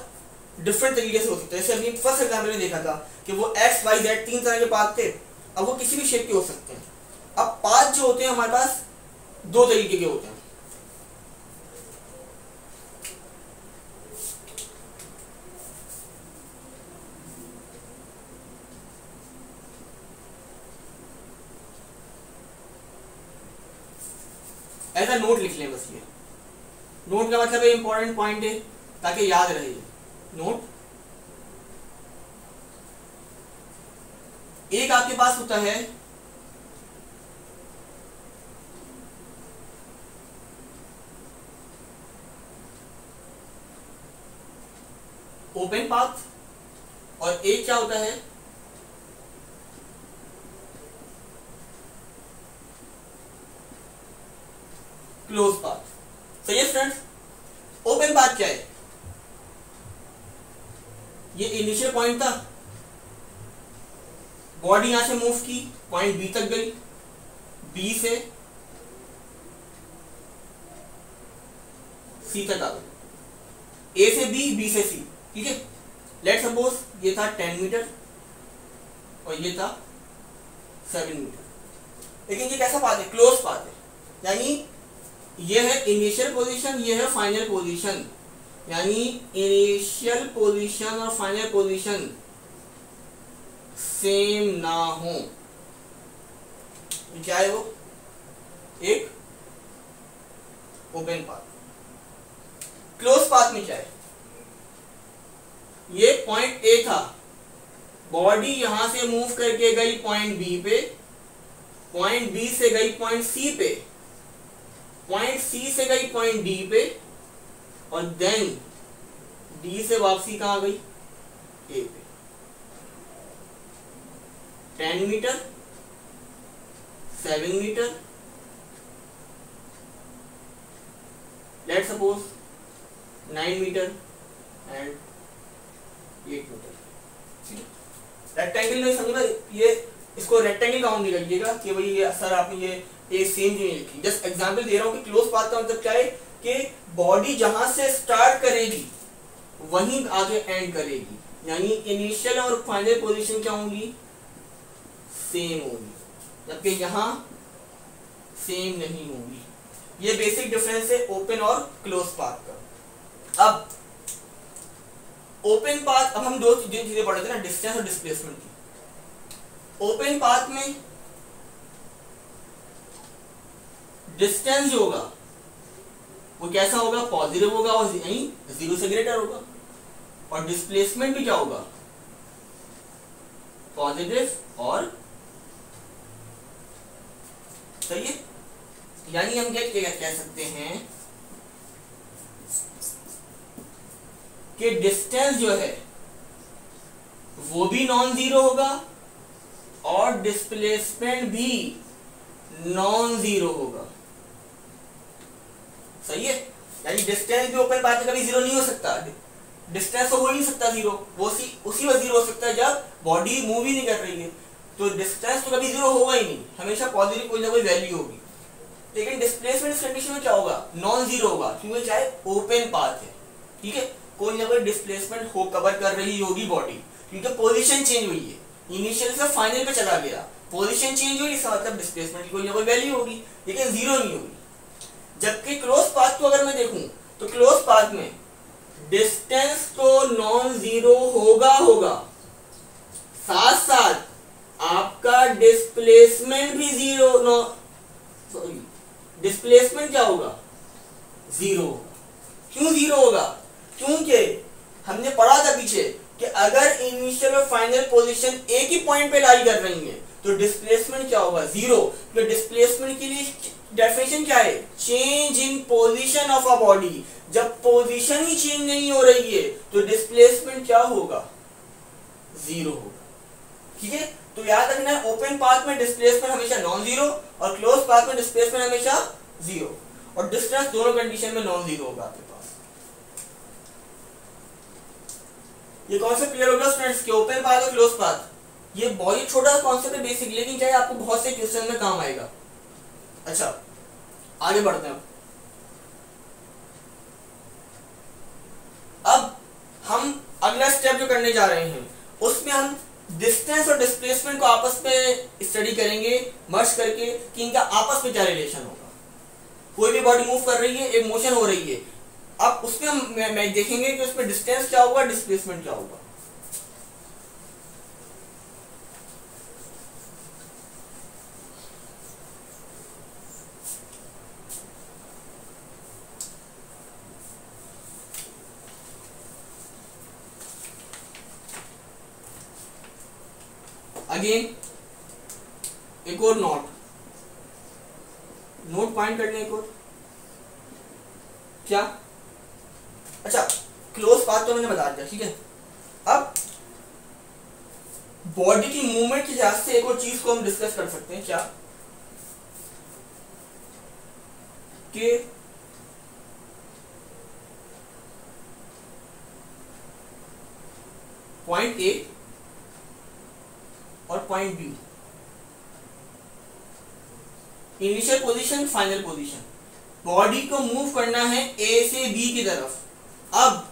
डिफरेंट तरीके से हो सकते हैं। जैसे अभी फर्स्ट एग्जाम्पल में देखा था कि वो एक्स वाई जेड 3 तरह के पाथ थे। अब वो किसी भी शेप के हो सकते हैं। अब पाथ जो होते हैं हमारे पास 2 तरीके के होते हैं। ऐसा नोट लिख लें बस। ये नोट का मतलब इंपॉर्टेंट पॉइंट है ताकि याद रहे। नोट, एक आपके पास होता है ओपन पाथ और एक क्या होता है क्लोज पाथ। सही है स्टूडेंट्स? ओपन पाथ क्या है? ये इनिशियल पॉइंट था, बॉडी यहां से मूव की, पॉइंट बी तक गई, बी से सी तक आ गई, ए से बी, बी से सी। ठीक है, लेट सपोज ये था 10 मीटर और ये था 7 मीटर। लेकिन ये कैसा पाथ है? क्लोज पाथ है। यानी ये है इनिशियल पोजीशन, ये है फाइनल पोजीशन। यानी इनिशियल पोजीशन और फाइनल पोजीशन सेम ना हो। क्या है वो? एक ओपन पाथ। क्लोज पाथ में क्या है? ये पॉइंट ए था, बॉडी यहां से मूव करके गई पॉइंट बी पे, पॉइंट बी से गई पॉइंट सी पे, पॉइंट सी से गई पॉइंट डी पे, और देन डी से वापसी कहां गई? ए पे। 10 metre, 7 metre, let suppose 9 metre and 8 metre. Rectangle में समझना, ये इसको रेक्टेंगल काउंट नहीं करिएगा कि भाई ये सर आपने ये सेम जो लिखी। जस्ट एग्जांपल दे रहा हूँ कि क्लोज पाथ का मतलब क्या है कि बॉडी जहां से स्टार्ट करेगी वहीं आगे एंड करेगी, यानी इनिशियल और फाइनल पोजीशन क्या होंगी, सेम होगी, जबकि यहाँ सेम नहीं होगी। ये बेसिक डिफरेंस है ओपन और क्लोज पाथ का। अब ओपन पाथ, अब हम दो चीजें पढ़े थे ना, डिस्टेंस और डिस्प्लेसमेंट की। ओपन पाथ में डिस्टेंस जो होगा वो कैसा होगा, पॉजिटिव होगा और यहीं 0 से ग्रेटर होगा, और डिस्प्लेसमेंट भी क्या होगा, पॉजिटिव और सही है। यानी हम क्या कह सकते हैं कि डिस्टेंस जो है वो भी नॉन जीरो होगा और डिस्प्लेसमेंट भी नॉन जीरो होगा, सही है। यानी डिस्टेंस भी ओपन पाथ में कभी जीरो नहीं हो सकता, डिस्टेंस तो हो ही नहीं सकता जीरो, वो उसी वक्त जीरो हो सकता है जब बॉडी मूव ही नहीं कर रही है, तो डिस्टेंस तो कभी जीरो होगा ही नहीं, हमेशा पॉजिटिव कोई ना कोई वैल्यू होगी। लेकिन डिस्प्लेसमेंट इस कंडीशन में क्या होगा, नॉन जीरो होगा, क्योंकि चाहे ओपन पाथ है, ठीक है, कोई ना कोई डिस्प्लेसमेंट हो कवर कर रही होगी बॉडी, क्योंकि पोजीशन चेंज हुई है, इनिशियल से फाइनल पे चला गया, पोजीशन चेंज हुई, इसका मतलब डिस्प्लेसमेंट की कोई ना कोई वैल्यू होगी, लेकिन जीरो नहीं होगी। जबकि क्लोज पाथ को अगर मैं देखूं तो क्लोज पाथ में डिस्टेंस तो नॉन जीरो होगा, साथ साथ आपका डिस्प्लेसमेंट भी डिस्प्लेसमेंट क्या होगा, जीरो होगा। क्यों जीरो होगा, क्योंकि हमने पढ़ा था पीछे कि अगर इनिशियल और फाइनल पोजीशन एक ही पॉइंट पे लाई कर रही है तो डिस्प्लेसमेंट क्या होगा, जीरो। तो डिस्प्लेसमेंट के लिए डेफिनेशन क्या है, change in position of a body. जब पोजीशन ही चेंज नहीं हो रही है तो डिस्प्लेसमेंट क्या होगा, जीरो होगा, ठीक है। तो याद रखना है ओपन पाथ में डिस्प्लेसमेंट हमेशा नॉन जीरो और क्लोज पाथ में डिस्प्लेसमेंट हमेशा जीरो, और डिस्टेंस दोनों कंडीशन में नॉन जीरो होगा आपके पास। ये कॉन्सेप्ट क्लियर होगा स्टूडेंट्स कि ओपन पाथ और क्लोज पाथ, ये बहुत ही छोटा कॉन्सेप्ट है बेसिक, लेकिन चाहे आपको बहुत से क्वेश्चन में काम आएगा। अच्छा आगे बढ़ते हैं। अब हम अगला स्टेप जो करने जा रहे हैं उसमें हम डिस्टेंस और डिस्प्लेसमेंट को आपस में स्टडी करेंगे, मर्ज करके कि इनका आपस में क्या रिलेशन होगा। कोई भी बॉडी मूव कर रही है, एक मोशन हो रही है, अब उसमें हम देखेंगे कि उसमें डिस्टेंस क्या होगा, डिस्प्लेसमेंट क्या होगा। अगेन एक और नोट पॉइंट करने, एक और क्या, अच्छा क्लोज पाथ तो मैंने बता दिया, ठीक है। अब बॉडी की मूवमेंट के लिहाज से एक और चीज को हम डिस्कस कर सकते हैं, क्या कि पॉइंट ए और point B, initial position final position, body को मूव करना है ए से बी की तरफ। अब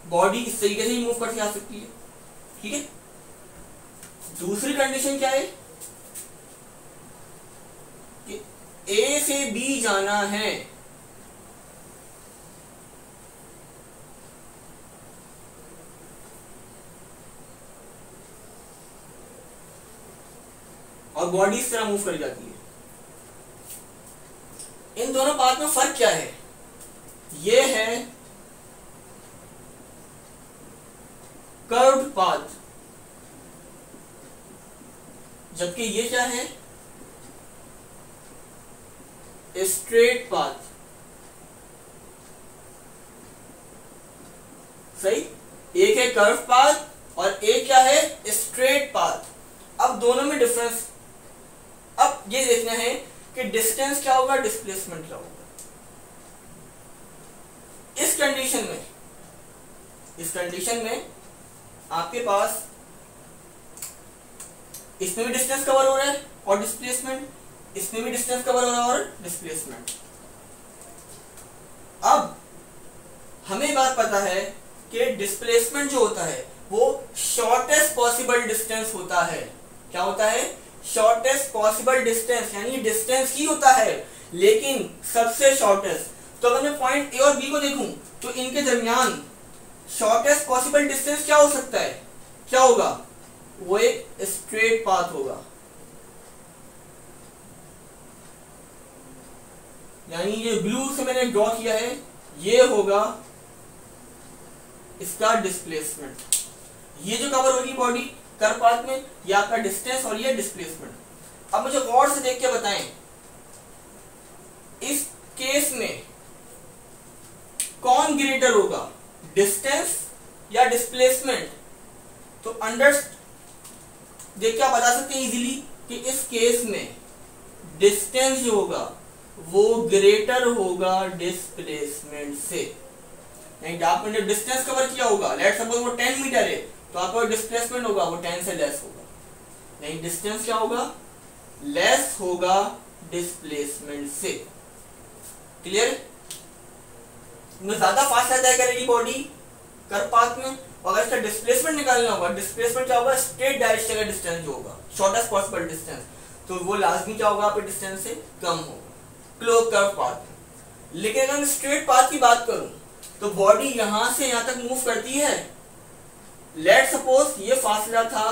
बॉडी इस तरीके से ही मूव करके आ सकती है, ठीक है। दूसरी कंडीशन क्या है कि ए से बी जाना है, और बॉडी इस तरह मूव कर जाती है। इन दोनों पाथ में फर्क क्या है, ये है कर्व्ड पाथ, जबकि ये क्या है, स्ट्रेट पाथ, सही। एक है कर्व पाथ और एक क्या है, स्ट्रेट पाथ। अब दोनों में डिफरेंस अब ये देखना है कि डिस्टेंस क्या होगा, डिस्प्लेसमेंट क्या होगा। इस कंडीशन में आपके पास इसमें भी डिस्टेंस कवर हो रहा है और डिस्प्लेसमेंट, इसमें भी डिस्टेंस कवर हो रहा है और डिस्प्लेसमेंट। अब हमें बात पता है कि डिस्प्लेसमेंट जो होता है वो शॉर्टेस्ट पॉसिबल डिस्टेंस होता है। क्या होता है, शॉर्टेस्ट पॉसिबल डिस्टेंस, यानी डिस्टेंस ही होता है लेकिन सबसे शॉर्टेस्ट। तो अगर मैं पॉइंट ए और बी को देखूं तो इनके दरमियान शॉर्टेस्ट पॉसिबल डिस्टेंस क्या हो सकता है, क्या होगा, वो एक स्ट्रेट पाथ होगा। यानी ये ब्लू से मैंने ड्रॉ किया है, ये होगा इसका डिस्प्लेसमेंट। ये जो कवर होगी बॉडी कर्व पाथ में, ये आपका डिस्टेंस और ये डिस्प्लेसमेंट। अब मुझे गौर से देख के बताएं, इस केस में कौन ग्रेटर होगा, डिस्टेंस या डिस्प्लेसमेंट। तो देख के आप बता सकते हैं इजीली कि इस केस में डिस्टेंस जो होगा वो ग्रेटर होगा डिस्प्लेसमेंट से। आपने डिस्टेंस कवर किया होगा, लेट सपोज वो 10 मीटर है, तो आपका डिस्प्लेसमेंट होगा वो 10 से लेस होगा। नहीं, डिस्टेंस क्या होगा, लेस होगा डिस्प्लेसमेंट से। क्लियर, ज्यादा फास्ट तय करेगी बॉडी कर्व पाथ में, और अगर इसका डिस्प्लेसमेंट निकालना होगा, डिस्प्लेसमेंट क्या होगा, स्ट्रेट डायरेक्शन का डिस्टेंस जो होगा, शॉर्टेस्ट पॉसिबल डिस्टेंस, तो वो लाजमी क्या होगा, आपके डिस्टेंस से कम होगा क्लोज कर्व पाथ में। लेकिन अगर मैं स्ट्रेट पाथ की बात करूं तो बॉडी यहां से यहां तक मूव करती है। लेट सपोज ये फासला था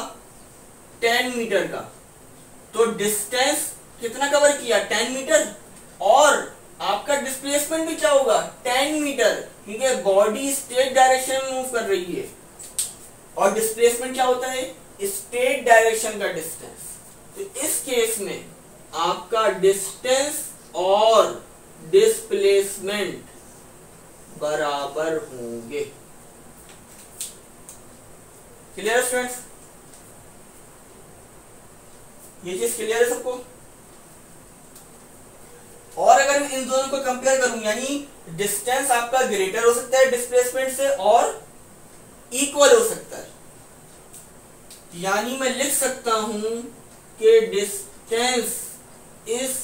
10 मीटर का, तो डिस्टेंस कितना कवर किया, 10 मीटर, और आपका डिस्प्लेसमेंट भी क्या होगा, 10 मीटर, क्योंकि बॉडी स्ट्रेट डायरेक्शन में मूव कर रही है। और डिस्प्लेसमेंट क्या होता है, स्ट्रेट डायरेक्शन का डिस्टेंस। तो इस केस में आपका डिस्टेंस और डिस्प्लेसमेंट बराबर होंगे। क्लियर स्टूडेंट्स, ये चीज क्लियर है सबको। और अगर मैं इन दोनों को कंपेयर करूं, यानी डिस्टेंस आपका ग्रेटर हो सकता है डिस्प्लेसमेंट से और इक्वल हो सकता है, यानी मैं लिख सकता हूं कि distance is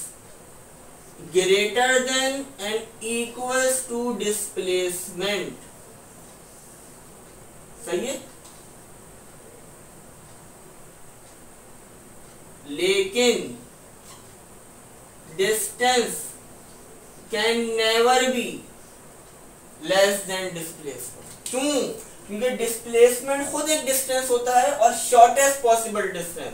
greater than and equals to displacement. सही है, लेकिन distance can never be less than displacement. क्यों, क्योंकि डिस्प्लेसमेंट खुद एक डिस्टेंस होता है और शॉर्टेस्ट पॉसिबल डिस्टेंस,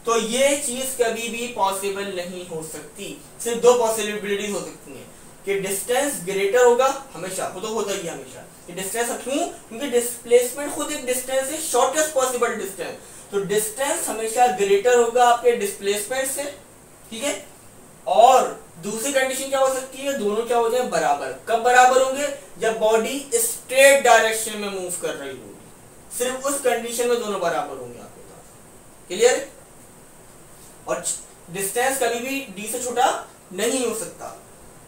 तो ये चीज कभी भी पॉसिबल नहीं हो सकती। सिर्फ दो पॉसिबिलिटीज हो सकती हैं कि डिस्टेंस ग्रेटर होगा हमेशा, वो तो होता ही हमेशा, कि डिस्टेंस, क्यों, क्योंकि डिस्प्लेसमेंट खुद एक डिस्टेंस है, शॉर्टेस्ट पॉसिबल डिस्टेंस, तो डिस्टेंस हमेशा ग्रेटर होगा आपके डिस्प्लेसमेंट से। ठीक है, और दूसरी कंडीशन क्या हो सकती है, दोनों क्या हो जाए बराबर। कब बराबर होंगे, जब बॉडी स्ट्रेट डायरेक्शन में मूव कर रही होगी, सिर्फ उस कंडीशन में दोनों बराबर होंगे आपके पास। क्लियर, और डिस्टेंस कभी भी डी से छोटा नहीं हो सकता।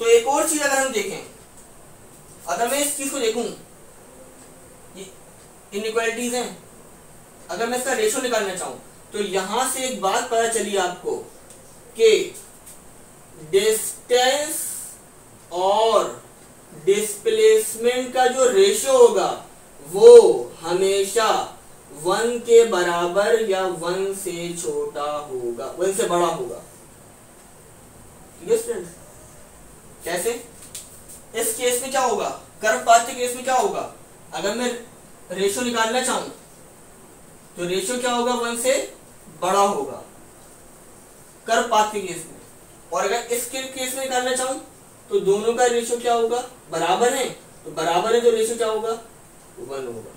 तो एक और चीज अगर हम देखें, अगर मैं इस चीज को देखूं, ये इनइक्वालिटीज हैं, अगर मैं इसका रेशो निकालना चाहूं तो यहां से एक बात पता चली आपको कि डिस्टेंस और डिस्प्लेसमेंट का जो रेशो होगा वो हमेशा 1 के बराबर या 1 से छोटा होगा, 1 से बड़ा होगा। स्टूडेंट, कैसे, इस केस में क्या होगा, कर्व पाथ के केस में क्या होगा, अगर मैं रेशो निकालना चाहूं तो रेशो क्या होगा, 1 से बड़ा होगा कर्व पाथ के केस में। और अगर इसके केस में निकालना चाहूं तो दोनों का रेशो क्या होगा, बराबर है, तो बराबर है तो रेशो क्या होगा, 1 होगा।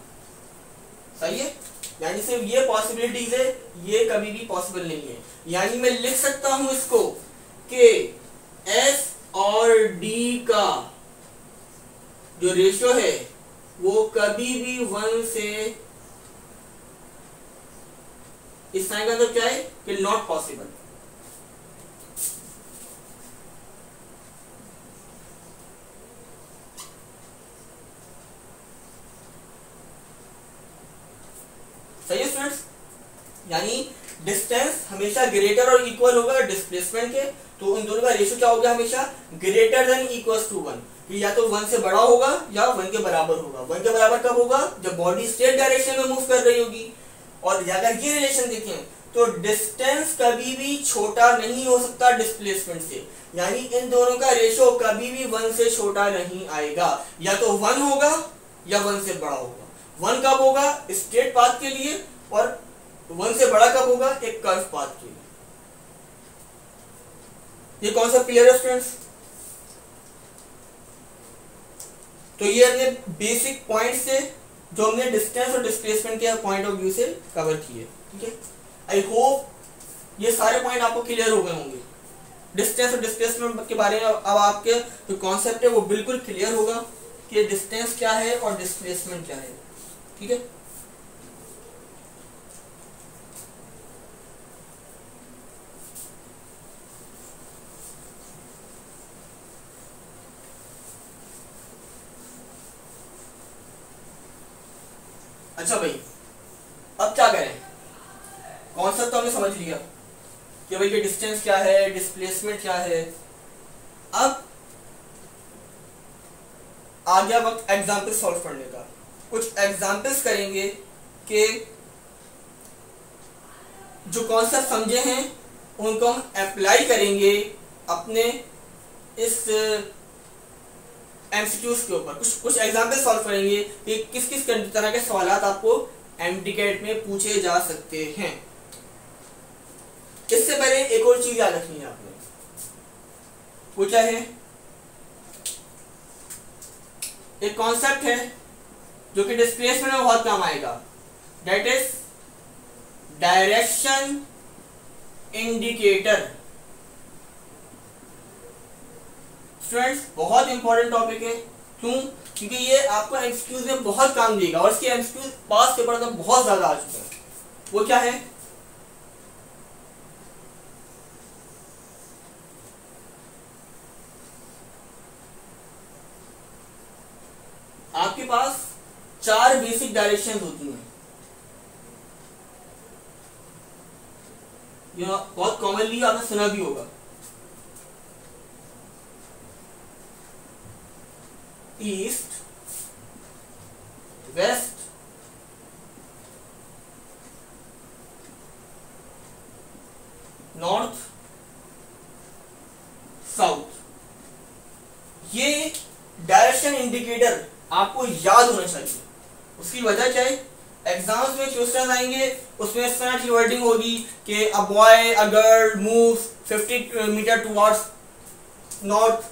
सही है, यानी सिर्फ ये पॉसिबिलिटीज है, ये कभी भी पॉसिबल नहीं है। यानी मैं लिख सकता हूं इसको कि एस और डी का जो रेशो है वो कभी भी 1 से, इस साइन का मतलब क्या है कि नॉट पॉसिबल। यानी डिस्टेंस हमेशा ग्रेटर और इक्वल होगा डिस्प्लेसमेंट के, तो उन दोनों का रेशियो क्या होगा हमेशा ग्रेटर देन इक्वल्स टू 1, या तो 1 से बड़ा होगा या 1 के बराबर होगा। 1 के बराबर कब होगा? जब बॉडी स्ट्रेट डायरेक्शन में मूव कर रही होगी। और अगर ये रिलेशन देखें तो डिस्टेंस कभी भी छोटा नहीं हो सकता डिस्प्लेसमेंट से, यानी इन दोनों का रेशियो कभी भी 1 से छोटा नहीं आएगा, या तो 1 होगा या 1 से बड़ा होगा। 1 कब होगा? स्ट्रेट पाथ के लिए, और 1 से बड़ा कब होगा? एक कर्व पाथ के लिए। ये कॉन्सेप्ट क्लियर है स्टूडेंट्स? तो ये अपने बेसिक पॉइंट्स थे जो हमने डिस्टेंस और डिस्प्लेसमेंट के पॉइंट ऑफ व्यू से कवर किए। ठीक है, आई होप ये सारे पॉइंट आपको क्लियर हो गए होंगे। डिस्टेंस और डिस्प्लेसमेंट के बारे में अब आपके जो कॉन्सेप्ट है वो बिल्कुल क्लियर होगा कि डिस्टेंस क्या है और डिस्प्लेसमेंट क्या है। ठीक है, अच्छा भाई, अब क्या करें? कॉन्सेप्ट तो हमने समझ लिया कि भाई ये डिस्टेंस क्या है, डिस्प्लेसमेंट क्या है। अब आ गया वक्त एग्जाम्पल सॉल्व करने का। कुछ एग्जाम्पल्स करेंगे कि जो कॉन्सेप्ट समझे हैं उनको हम अप्लाई करेंगे अपने इस एमसीक्यूज के ऊपर। कुछ एग्जाम्पल सॉल्व करेंगे कि किस किस तरह के सवालात आपको एमटीकेट में पूछे जा सकते हैं। इससे पहले एक और चीज याद रखनी है आपने, वो क्या है? एक कॉन्सेप्ट है जो कि डिस्प्लेसमेंट में बहुत काम आएगा, that is direction indicator. Students, बहुत इंपॉर्टेंट टॉपिक है। क्यों? क्योंकि ये आपको एमसीक्यूज में बहुत काम देगा और इसके एमसीक्यूज पास पेपर में बहुत ज्यादा आ चुके हैं। वो क्या है? आपके पास 4 बेसिक डायरेक्शन होती हैं। यह बहुत कॉमनली आपने सुना भी होगा, ईस्ट, वेस्ट, नॉर्थ, साउथ। ये डायरेक्शन इंडिकेटर आपको याद होना चाहिए। उसकी वजह क्या है? एग्जाम्स में क्वेश्चन आएंगे, उसमें इस तरह की वर्डिंग होगी कि a boy a girl move 50 meter towards north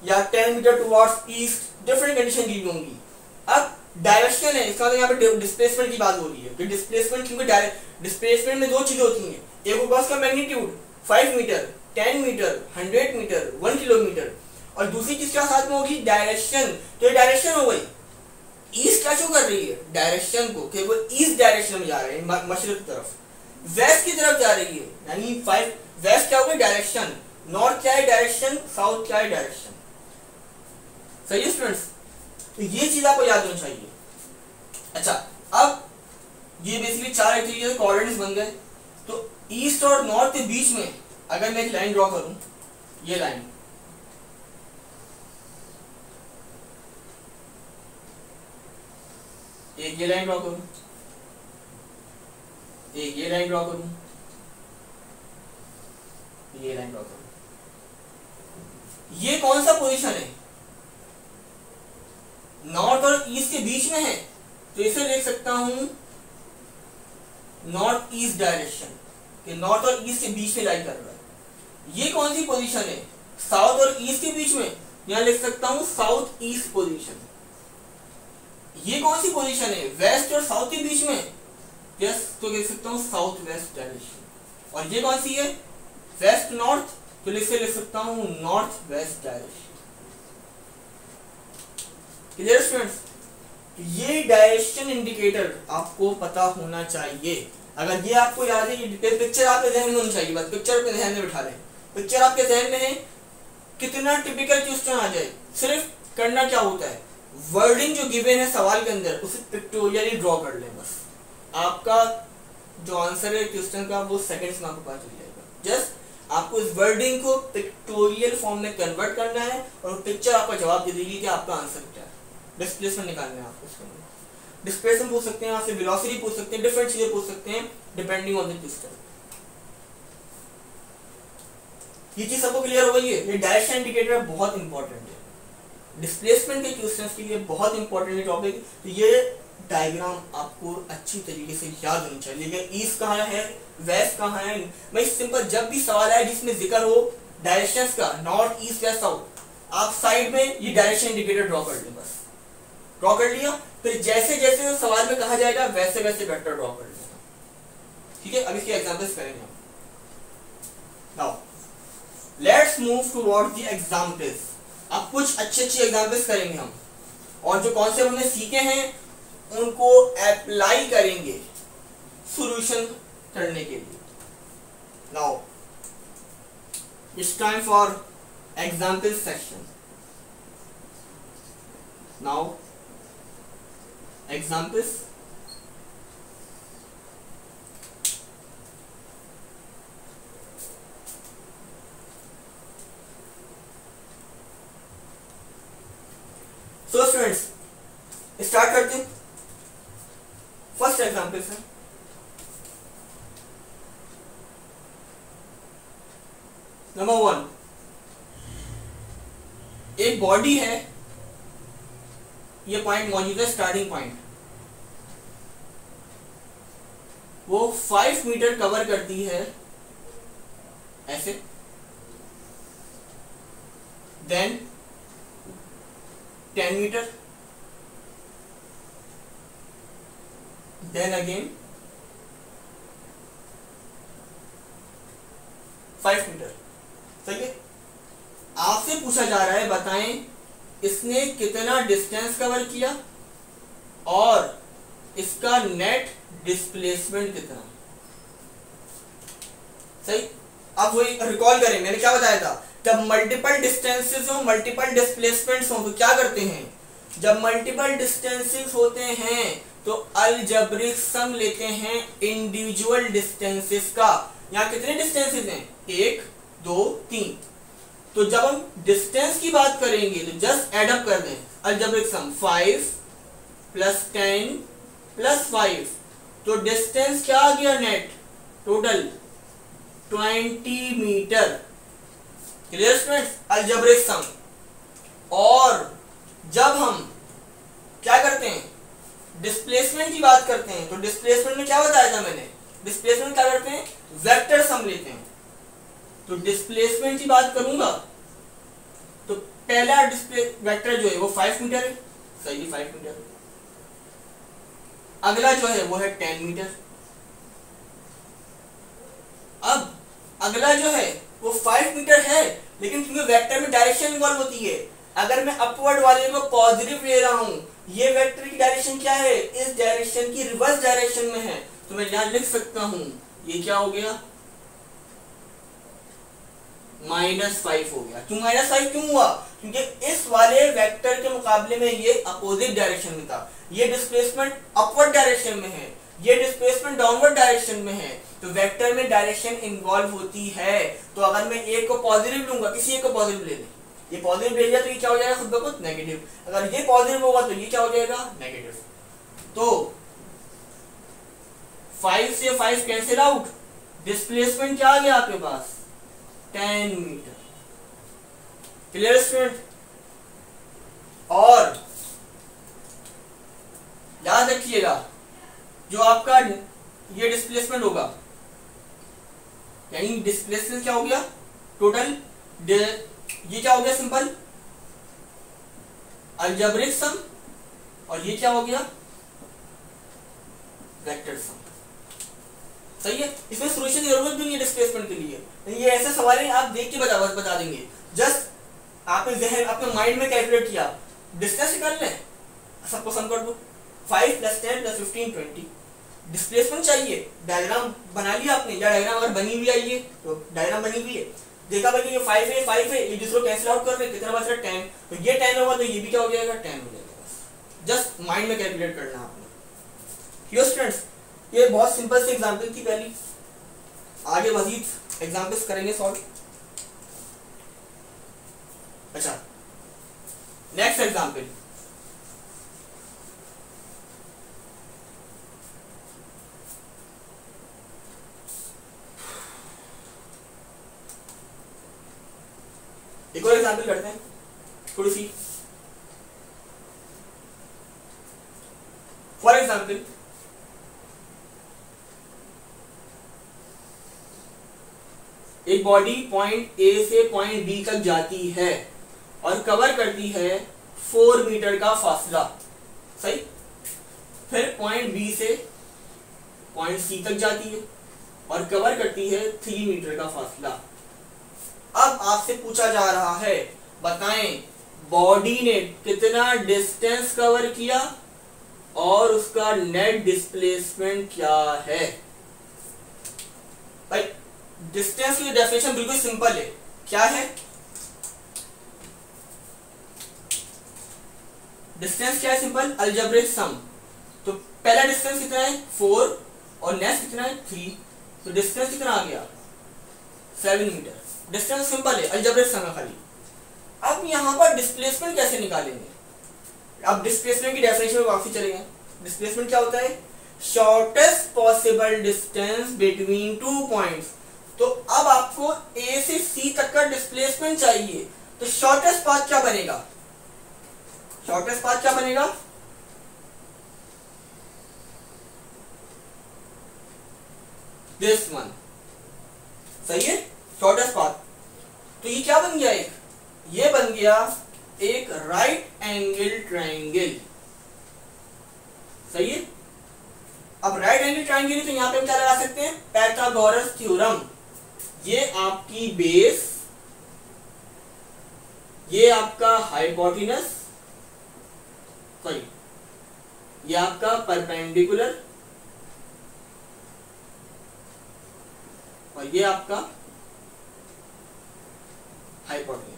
या 10 meter towards east, different condition दी होंगी। अब डायरेक्शन है, इसका मतलब यहाँ पे डिस्प्लेसमेंट की बात हो रही है। डिस्प्लेसमेंट क्योंकि डिस्प्लेसमेंट में 2 चीजें होती हैं, एक होगा उसका magnitude 5 metre, 10 metre, 100 metre, 1 kilometre, और दूसरी चीज क्या साथ में होगी? डायरेक्शन। तो ये डायरेक्शन हो गई। ईस्ट क्या शो कर रही है? डायरेक्शन को, कि वो ईस्ट डायरेक्शन में जा रहे हैं, मशरिक तरफ। वेस्ट की तरफ जा रही है, यानी 5 वेस्ट क्या हो गई? डायरेक्शन। नॉर्थ क्या है? डायरेक्शन। साउथ क्या है? डायरेक्शन। सही है स्टूडेंट्स? तो ये चीज आपको याद होनी चाहिए। अच्छा, अब ये बेसिकली 4 एक्चुअली कोऑर्डिनेट्स बन गए। तो ईस्ट और नॉर्थ के बीच में अगर मैं एक लाइन ड्रॉ करूं, ये लाइन, एक ये लाइन ड्रॉ करूं, एक ये लाइन ड्रॉ करूं, ये लाइन ड्रॉ करूं, ये कौन सा पोजीशन है? नॉर्थ और ईस्ट के बीच में है, तो इसे लिख सकता हूं नॉर्थ ईस्ट डायरेक्शन, कि नॉर्थ और ईस्ट के बीच में लाई कर रहा है। ये कौन सी पोजीशन है? साउथ और ईस्ट के बीच में, यहां लिख सकता हूं साउथ ईस्ट पोजीशन। ये कौन सी पोजीशन है? वेस्ट और साउथ के बीच में, यस, तो लिख सकता हूं साउथ वेस्ट डायरेक्शन। और ये कौन सी है? वेस्ट नॉर्थ, तो लिख सकता हूं north west direction. Clear students? ये डायरेक्शन इंडिकेटर आपको पता होना चाहिए। अगर ये आपको याद है, ये पिक्चर आपके जहन में होनी चाहिए, बस पिक्चर अपने जहन में बिठा लें। पिक्चर आपके जहन में है, कितना टिपिकल क्वेश्चन आ जाए, सिर्फ करना क्या होता है, वर्डिंग जो गिवन है सवाल के अंदर उसे पिक्टोरियली ड्रॉ कर लें। बस आपका जो आंसर है क्वेश्चन का वो सेकंड्स में आपको पता चल जाएगा। जस्ट आपको इस वर्डिंग को पिक्टोरियल फॉर्म में कन्वर्ट करना है और पिक्चर आपका जवाब दे देगी कि आपका आंसर क्या है। डिस्प्लेसमेंट निकालना है आपको इसके अंदर। डिस्प्लेसमेंट पूछ सकते हैं आपसे, वेलोसिटी पूछ सकते हैं, डिफरेंट चीजें पूछ सकते हैं डिपेंडिंग ऑन द क्वेश्चन। ये चीज सबको क्लियर हो गई है। ये डायरेक्शन इंडिकेटर बहुत इंपॉर्टेंट है डिस्प्लेसमेंट के क्वेश्चंस के लिए, बहुत इंपॉर्टेंट टॉपिक। तो ये डायग्राम आपको अच्छी तरीके से याद होनी चाहिए। ईस्ट कहाँ है, वेस्ट कहाँ है। भाई सिंपल, जब भी सवाल आए जिसमें जिक्र हो डायरेक्शंस का, नॉर्थ ईस्ट वेस्ट साउथ, आप साइड में ये डायरेक्शन इंडिकेटर ड्रॉ कर लें। बस ड्रॉ कर लिया, फिर जैसे जैसे सवाल में कहा जाएगा वैसे वैसे वेक्टर ड्रॉ कर लेना। ठीक है, अब इसके एग्जांपल्स करेंगे हम। Now let's move towards the examples. अब कुछ अच्छे एग्जांपल्स करेंगे हम, और जो कॉन्सेप्ट हमने सीखे हैं उनको अप्लाई करेंगे सॉल्यूशन करने के लिए। Now it's time for example section. Now examples. So students start करते हैं। फर्स्ट एग्जांपल है नंबर 1। एक बॉडी है, ये पॉइंट मौजूद है स्टार्टिंग पॉइंट, वो 5 मीटर कवर करती है ऐसे, then 10 metre, then again 5 metre. सही है। आपसे पूछा जा रहा है बताएं इसने कितना डिस्टेंस कवर किया और इसका नेट डिस्प्लेसमेंट कितना। सही। अब वही रिकॉल करें, मैंने क्या बताया था, जब मल्टीपल डिस्टेंसेस हो, मल्टीपल डिस्प्लेसमेंट्स हो, तो क्या करते हैं, जब मल्टीपल डिस्टेंसेस होते हैं तो अलजेब्रिक सम लेते हैं इंडिविजुअल डिस्टेंसेस का। यहाँ कितने डिस्टेंसेस हैं, 1 2 3। तो जब हम डिस्टेंस की बात करेंगे तो जस्ट एड अप कर दें अलजेब्रिक सम 5 + 10 + 5, तो डिस्टेंस क्या आ गया net total 20 meter. Clear students, algebraic sum. और जब हम क्या करते हैं डिस्प्लेसमेंट की बात करते हैं, तो डिस्प्लेसमेंट में क्या बताया था मैंने, डिस्प्लेसमेंट क्या करते हैं, वेक्टर सम लेते हैं। तो डिस्प्लेसमेंट की बात करूंगा तो पहला डिस्प्ले वेक्टर जो है वो 5 मीटर है। सही है, 5 मीटर। अगला जो है वो है 10 मीटर। अब अगला जो है वो 5 मीटर है, लेकिन क्योंकि वेक्टर में डायरेक्शन इन्वॉल्व होती है, अगर मैं अपवर्ड वाले को पॉजिटिव ले रहा हूं, ये वेक्टर की डायरेक्शन क्या है, इस डायरेक्शन की रिवर्स डायरेक्शन में है, तो मैं यहां लिख सकता हूं ये क्या हो गया, -5 हो गया। क्यों -5 क्यों हुआ, क्योंकि इस वाले वेक्टर के मुकाबले में ये अपोजिट डायरेक्शन में था। ये डिस्प्लेसमेंट अपवर्ड डायरेक्शन में है, ये डिस्प्लेसमेंट डाउनवर्ड डायरेक्शन में है, तो वेक्टर में डायरेक्शन इन्वॉल्व होती है। तो अगर मैं एक को पॉजिटिव लूंगा, किसी एक को पॉजिटिव ले लें, ये पॉजिटिव ले लिया तो ये क्या हो जाएगा खुद ब खुद नेगेटिव, अगर ये पॉजिटिव होगा तो ये क्या हो जाएगा नेगेटिव। तो 5 से 5 कैंसिल आउट, डिस्प्लेसमेंट क्या आ गया आपके पास 10 मीटर। Clear student. और याद रखिएगा जो आपका ये डिस्प्लेसमेंट होगा, यानी डिस्प्लेसमेंट क्या हो गया टोटल, ये क्या हो गया सिंपल अलजेब्रिक सम, और ये क्या हो गया वेक्टर सम। सही है। इसमें सॉल्यूशन की जरूरत भी नहीं है डिस्प्लेसमेंट के लिए, ये ऐसे सवाल है आप देख के बता देंगे। जस्ट आपने जहन अपने माइंड में कैलकुलेट किया, डिस्टेंस निकाल लें, सबको सम कर दो, 5 + 10 + 15 20। डिस्प्लेसमेंट चाहिए, डायग्राम बना लिया आपने, या डायग्राम अगर बनी हुई आई है तो डायग्राम बनी हुई है, देखा भाई ये 5 है 5 है, ये दूसरों कैंसिल आउट कर रहे, कितना बच रहा 10, तो ये 10 होगा तो ये भी क्या हो जाएगा 10 हो जाएगा। जस्ट माइंड में कैलकुलेट करना आपने। Clear students. ये बहुत सिंपल सी एग्जांपल थी पहली, आगे मजीद एग्जांपल्स करेंगे सॉल्व। अच्छा, नेक्स्ट एग्जांपल, एक और एग्जांपल करते हैं थोड़ी सी। फॉर एग्जांपल, एक बॉडी पॉइंट ए से पॉइंट बी तक जाती है और कवर करती है 4 मीटर का फासला, सही। फिर पॉइंट बी से पॉइंट सी तक जाती है और कवर करती है 3 मीटर का फासला। अब आपसे पूछा जा रहा है, बताएं बॉडी ने कितना डिस्टेंस कवर किया और उसका नेट डिस्प्लेसमेंट क्या है। भाई डिस्टेंस की डेफिनेशन बिल्कुल सिंपल है, क्या है? डिस्टेंस क्या है? सिंपल अलजेब्रिक सम। तो पहला डिस्टेंस कितना है? 4 और नेक्स्ट कितना है? 3। तो डिस्टेंस कितना आ गया? 7 मीटर। डिस्टेंस सिंपल है, अलजेब्रिक सम है खाली। अब यहां पर डिस्प्लेसमेंट कैसे निकालेंगे? अब डिस्प्लेसमेंट की डेफिनेशन में वापस चलेंगे। डिस्प्लेसमेंट क्या होता है? Shortest possible distance between 2 points. तो अब आपको ए से सी तक का डिस्प्लेसमेंट चाहिए, तो शॉर्टेस्ट पाथ क्या बनेगा? शॉर्टेस्ट पाथ क्या बनेगा? दिस वन, सही है, शॉर्टेस्ट पाथ। तो ये क्या बन गया? ये बन गया एक राइट एंगल ट्रायंगल, सही है। अब राइट एंगल ट्रायंगल, तो यहां पे हम क्या लगा सकते हैं? Pythagoras theorem. ये आपकी बेस, ये आपका हाइपोटेनस, सॉरी ये आपका परपेंडिकुलर और ये आपका हाइपोटेनस।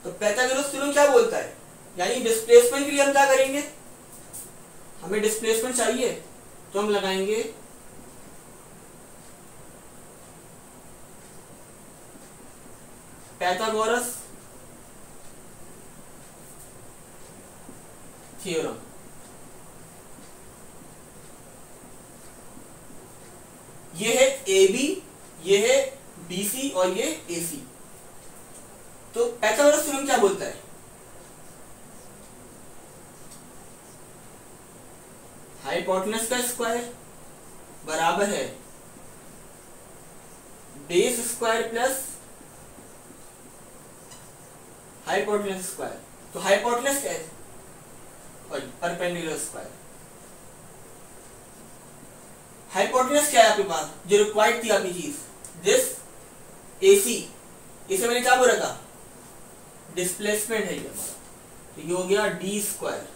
तो पाइथागोरस थ्योरम क्या बोलता है? यानी डिस्प्लेसमेंट के लिए हम क्या करेंगे? हमें डिस्प्लेसमेंट चाहिए तो हम लगाएंगे पाइथागोरस थ्योरम। ये है ए बी, ये है बी सी और ये ए सी। तो पाइथागोरस थ्योरम क्या बोलता है? हाइपोटेनस का स्क्वायर बराबर है base square plus hypotenuse square. तो हाइपोटेनस क्या है? Perpendicular square. हाइपोटेनस क्या है आपके पास जो रिक्वायर्ड थी आपकी चीज? This AC. इसे मैंने क्या बोला था? डिस्प्लेसमेंट है ये हमारा। तो ये हो गया डी स्क्वायर।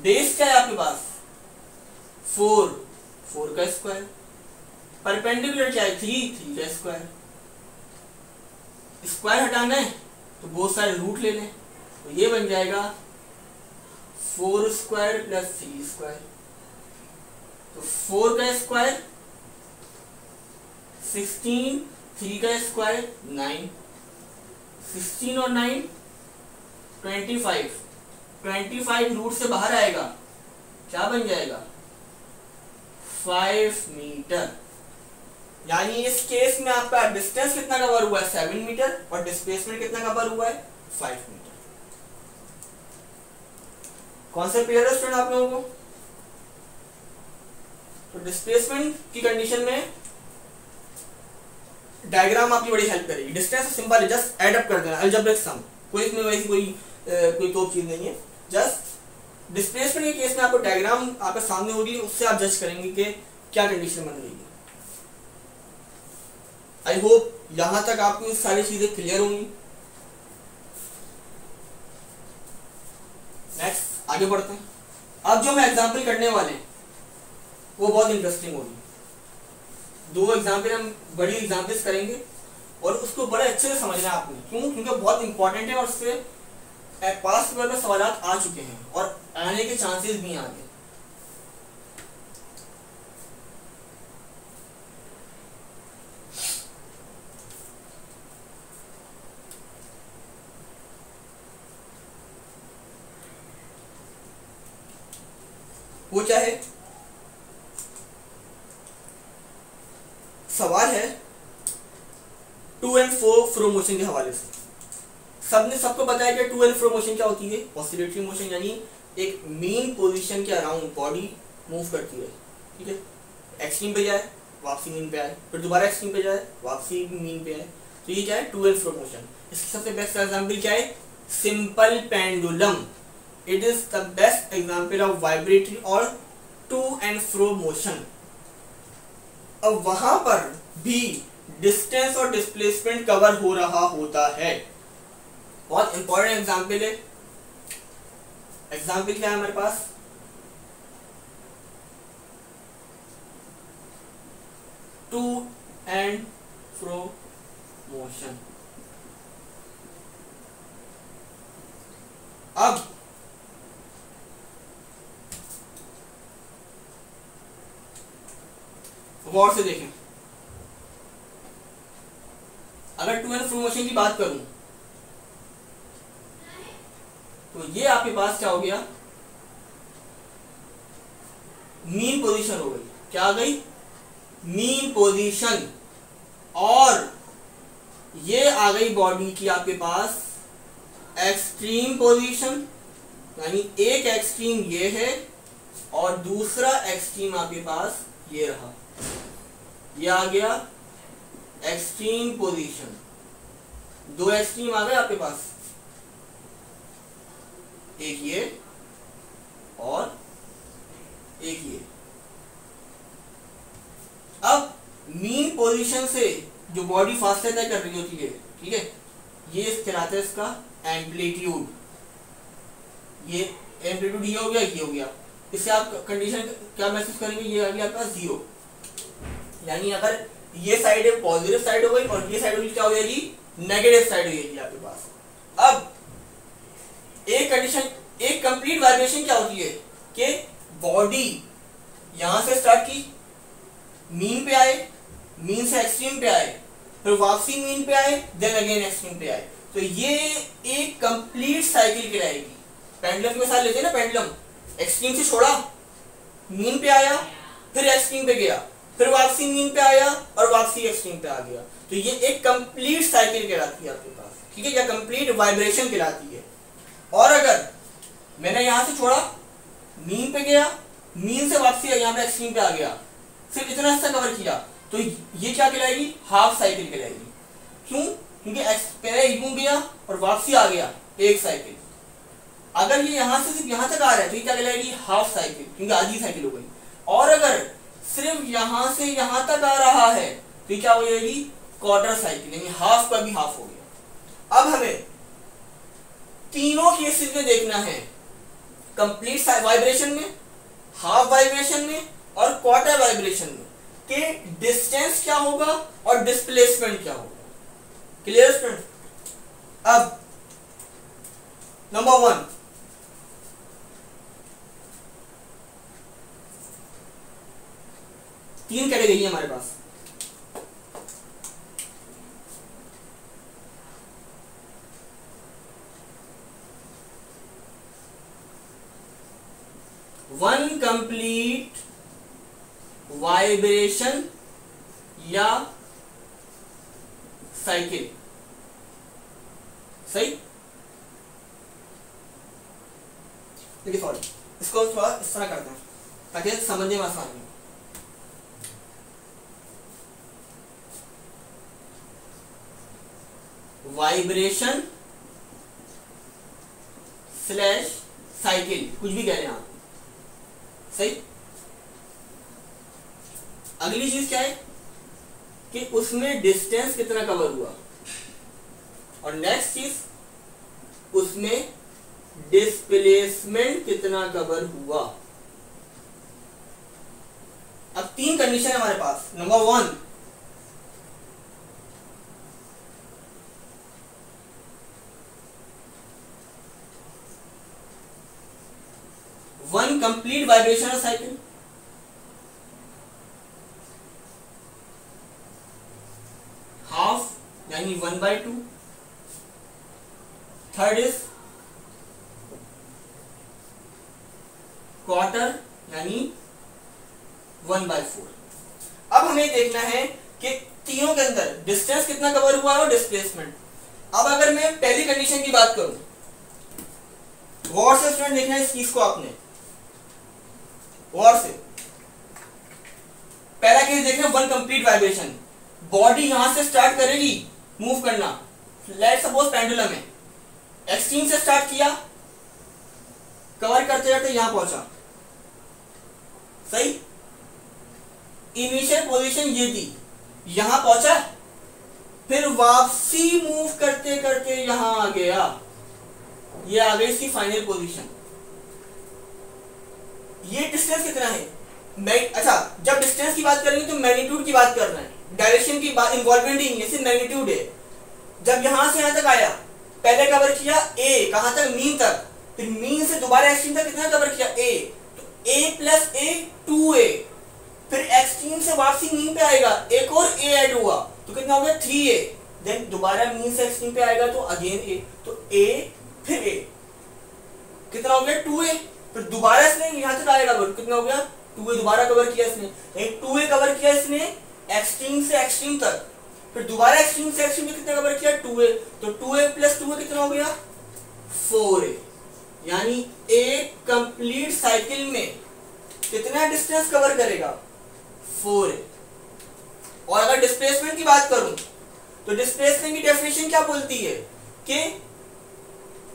बेस क्या है आपके पास? 4 का स्क्वायर। परपेंडिकुलर क्या है? 3 का स्क्वायर। स्क्वायर हटाना है तो बहुत सारे रूट ले लें, तो ये बन जाएगा 4 स्क्वायर प्लस 3 स्क्वायर। तो 4 का स्क्वायर 16, 3 का स्क्वायर 9, 16 और 9 25। 25 रूट से बाहर आएगा, क्या बन जाएगा? 5 मीटर। यानी इस केस में आपका डिस्टेंस कितना कवर हुआ है? 7 मीटर और डिस्प्लेसमेंट कितना कवर हुआ है? 5 मीटर। कॉन्सेप्ट क्लियर है स्टूडेंट आप लोगों को? तो डिस्प्लेसमेंट की कंडीशन में डायग्राम आपकी बड़ी हेल्प करेगी। डिस्टेंस सिंपल है, जस्ट ऐड अप कर देना, अलजेब्रिक सम। कोई इसमें वैसी कोई तोप चीज नहीं है। जस्ट डिस्प्लेसमेंट के केस में आपको डायग्राम आपके सामने होगी, उससे आप जज करेंगे कि क्या कंडीशन बन रही है। आई होप यहां तक आपको सारी चीजें क्लियर होंगी। नेक्स्ट आगे बढ़ते हैं। अब जो हम एग्जाम्पल करने वाले हैं वो बहुत इंटरेस्टिंग होगी। 2 एग्जाम्पल हम बड़ी एग्जाम्पल्स करेंगे और उसको बड़े अच्छे से समझना है आपने। क्यों? क्योंकि बहुत इंपॉर्टेंट है और उससे पास्ट पेपर में सवाल आ चुके हैं और आने के चांसेस भी आगे। वो क्या है, सवाल है टू एंड फ्रो मोशन के हवाले से। सबको बताया कि टू एंड फ्रो मोशन क्या होती है, ऑसिलेटरी मोशन, यानी एक मेन पोजीशन के अराउंड बॉडी मूव करती है, ठीक है, एक्सट्रीम पे जाए वापसी मीन पे आए, फिर दोबारा एक्सट्रीम पे जाए वापसी मीन पे आए, तो ये क्या है, टू एंड फ्रो मोशन। इसकी सबसे बेस्ट एग्जांपल क्या है, simple pendulum, it is the best example of vibratory और टू एंड फ्रो मोशन। अब वहां पर भी डिस्टेंस और डिस्प्लेसमेंट कवर हो रहा होता है, बहुत इंपॉर्टेंट एग्जांपल है। एग्जांपल क्या है हमारे पास, टू एंड फ्रो मोशन। अब गौर से देखें, अगर टू एंड फ्रो मोशन की बात करूं तो ये आपके पास क्या हो गया, मीन पोजीशन हो गई, क्या आ गई, मीन पोजीशन, और ये आ गई बॉडी की आपके पास एक्सट्रीम पोजीशन, यानी एक एक्सट्रीम ये है और दूसरा एक्सट्रीम आपके पास ये रहा, ये आ गया एक्सट्रीम पोजीशन, दो एक्सट्रीम आ गए आपके पास, एक ये और एक ये। अब मीन पोजीशन से जो बॉडी फासले तय कर रही होती है, ठीक है, ये कहलाता है इसका एम्पलीट्यूड, ये एम्पलीट्यूड ये हो गया, ये हो गया। इससे आप कंडीशन क्या महसूस करेंगे, ये आ गया आपका जीरो, यानी अगर ये साइड है पॉजिटिव साइड हो गई और ये साइड होगी क्या हो जाएगी, नेगेटिव साइड हो जाएगी आपके पास। अब एक कंडीशन, एक कंप्लीट वाइब्रेशन क्या होती है कि बॉडी यहां से स्टार्ट की, मीन पे आए, मीन से एक्सट्रीम पे आए, फिर वापसी मीन पे आए, देन अगेन एक्सट्रीम पे आए, तो ये एक कंप्लीट साइकिल कहलाएगी। पेंडुलम की मिसाल लेते हैं ना, पेंडुलम एक्सट्रीम से छोड़ा, मीन पे आया, फिर एक्सट्रीम पे गया, फिर वापसी मीन पे आया और वापसी एक्सट्रीम पे आ गया, तो ये एक कंप्लीट साइकिल कहलाती है आपके पास, ठीक है, या कंप्लीट वाइब्रेशन कहलाती है। और अगर मैंने यहां से छोड़ा, मीन पे गया, मीन से वापसी यहाँ पे एक्सट्रीम पे आ गया, सिर्फ इतना हिस्सा कवर किया, तो ये क्या कहलाएगी, हाफ साइकिल कहलाएगी। क्यों, क्योंकि पहले यूं गया और वापसी आ गया, एक साइकिल। अगर ये यहां से सिर्फ यहां तक आ रहा है तो ये क्या कहलाएगी, हाफ साइकिल, क्योंकि आधी साइकिल हो गई। और अगर सिर्फ यहां से यहां तक आ रहा है तो ये क्या हो जाएगी, क्वार्टर साइकिल, यानी हाफ का भी हाफ हो गया। अब हमें तीनों केसेस में देखना है, कंप्लीट वाइब्रेशन में, हाफ वाइब्रेशन में और क्वार्टर वाइब्रेशन में, कि डिस्टेंस क्या होगा और डिस्प्लेसमेंट क्या होगा। Clear student? अब नंबर 1, तीन कैटेगरी है हमारे पास। वन कंप्लीट वाइब्रेशन या साइकिल, सही। देखिए सॉरी, इसको थोड़ा इस तरह करते हैं ताकि समझने में आसानी हो। वाइब्रेशन स्लैश साइकिल, कुछ भी कह रहे हैं आप, सही। अगली चीज क्या है कि उसमें डिस्टेंस कितना कवर हुआ, और नेक्स्ट चीज उसमें डिस्प्लेसमेंट कितना कवर हुआ। अब तीन कंडीशन है हमारे पास। Number 1, one complete vibrational cycle, half यानी 1/2, थर्ड इज क्वार्टर यानी 1/4। अब हमें देखना है कि तीनों के अंदर डिस्टेंस कितना कवर हुआ है और डिस्प्लेसमेंट। अब अगर मैं पहली कंडीशन की बात करूं, गौर से स्टूडेंट देखना है इस चीज को, आपने गौर से पहला केस देखना, वन कंप्लीट वाइब्रेशन। बॉडी यहां से स्टार्ट करेगी मूव करना, लेट्स सपोज पेंडुलम है, एक्सट्रीम से स्टार्ट किया, कवर करते करते यहां पहुंचा, सही। इनिशियल पोजीशन ये थी, यहां पहुंचा, फिर वापसी मूव करते करते यहां आ गया, ये आ गई इसकी फाइनल पोजीशन। ये डिस्टेंस कितना है? अच्छा, जब डिस्टेंस की बात करेंगे तो मैग्नीट्यूड की बात कर रहे हैं, डायरेक्शन की बात इन्वॉल्वमेंट ही नहीं है, सिर्फ मैग्नीट्यूड है। जब यहां से यहां तक आया, पहले कवर किया ए, कहां तक? मीन तक, फिर मीन से दोबारा एक्सट्रीम तक कितना कवर किया? ए, तो ए प्लस ए 2a, फिर एक्सट्रीम से वापसी मीन पे आएगा, एक और ए ऐड हुआ तो कितना हो गया? 3a, देन दोबारा मीन से एक्सट्रीम पे आएगा तो अगेन ए, तो a फिर a, कितना हो गया? 2a, फिर दोबारा इसने यहां तक आएगा तो कितना हो गया? 2a, दोबारा कवर किया इसने, 2a कवर किया इसने एक्सट्रीम से एक्सट्रीम तक, फिर दोबारा एक्सट्रीम से एक्सट्रीम में कितना कवर किया? 2a, तो 2a प्लस 2a कितना हो गया? 4a, यानी एक कंप्लीट साइकिल में कितना डिस्टेंस कवर करेगा? 4a। और अगर डिस्प्लेसमेंट की बात करूं तो डिस्प्लेसमेंट की डेफिनेशन क्या बोलती है कि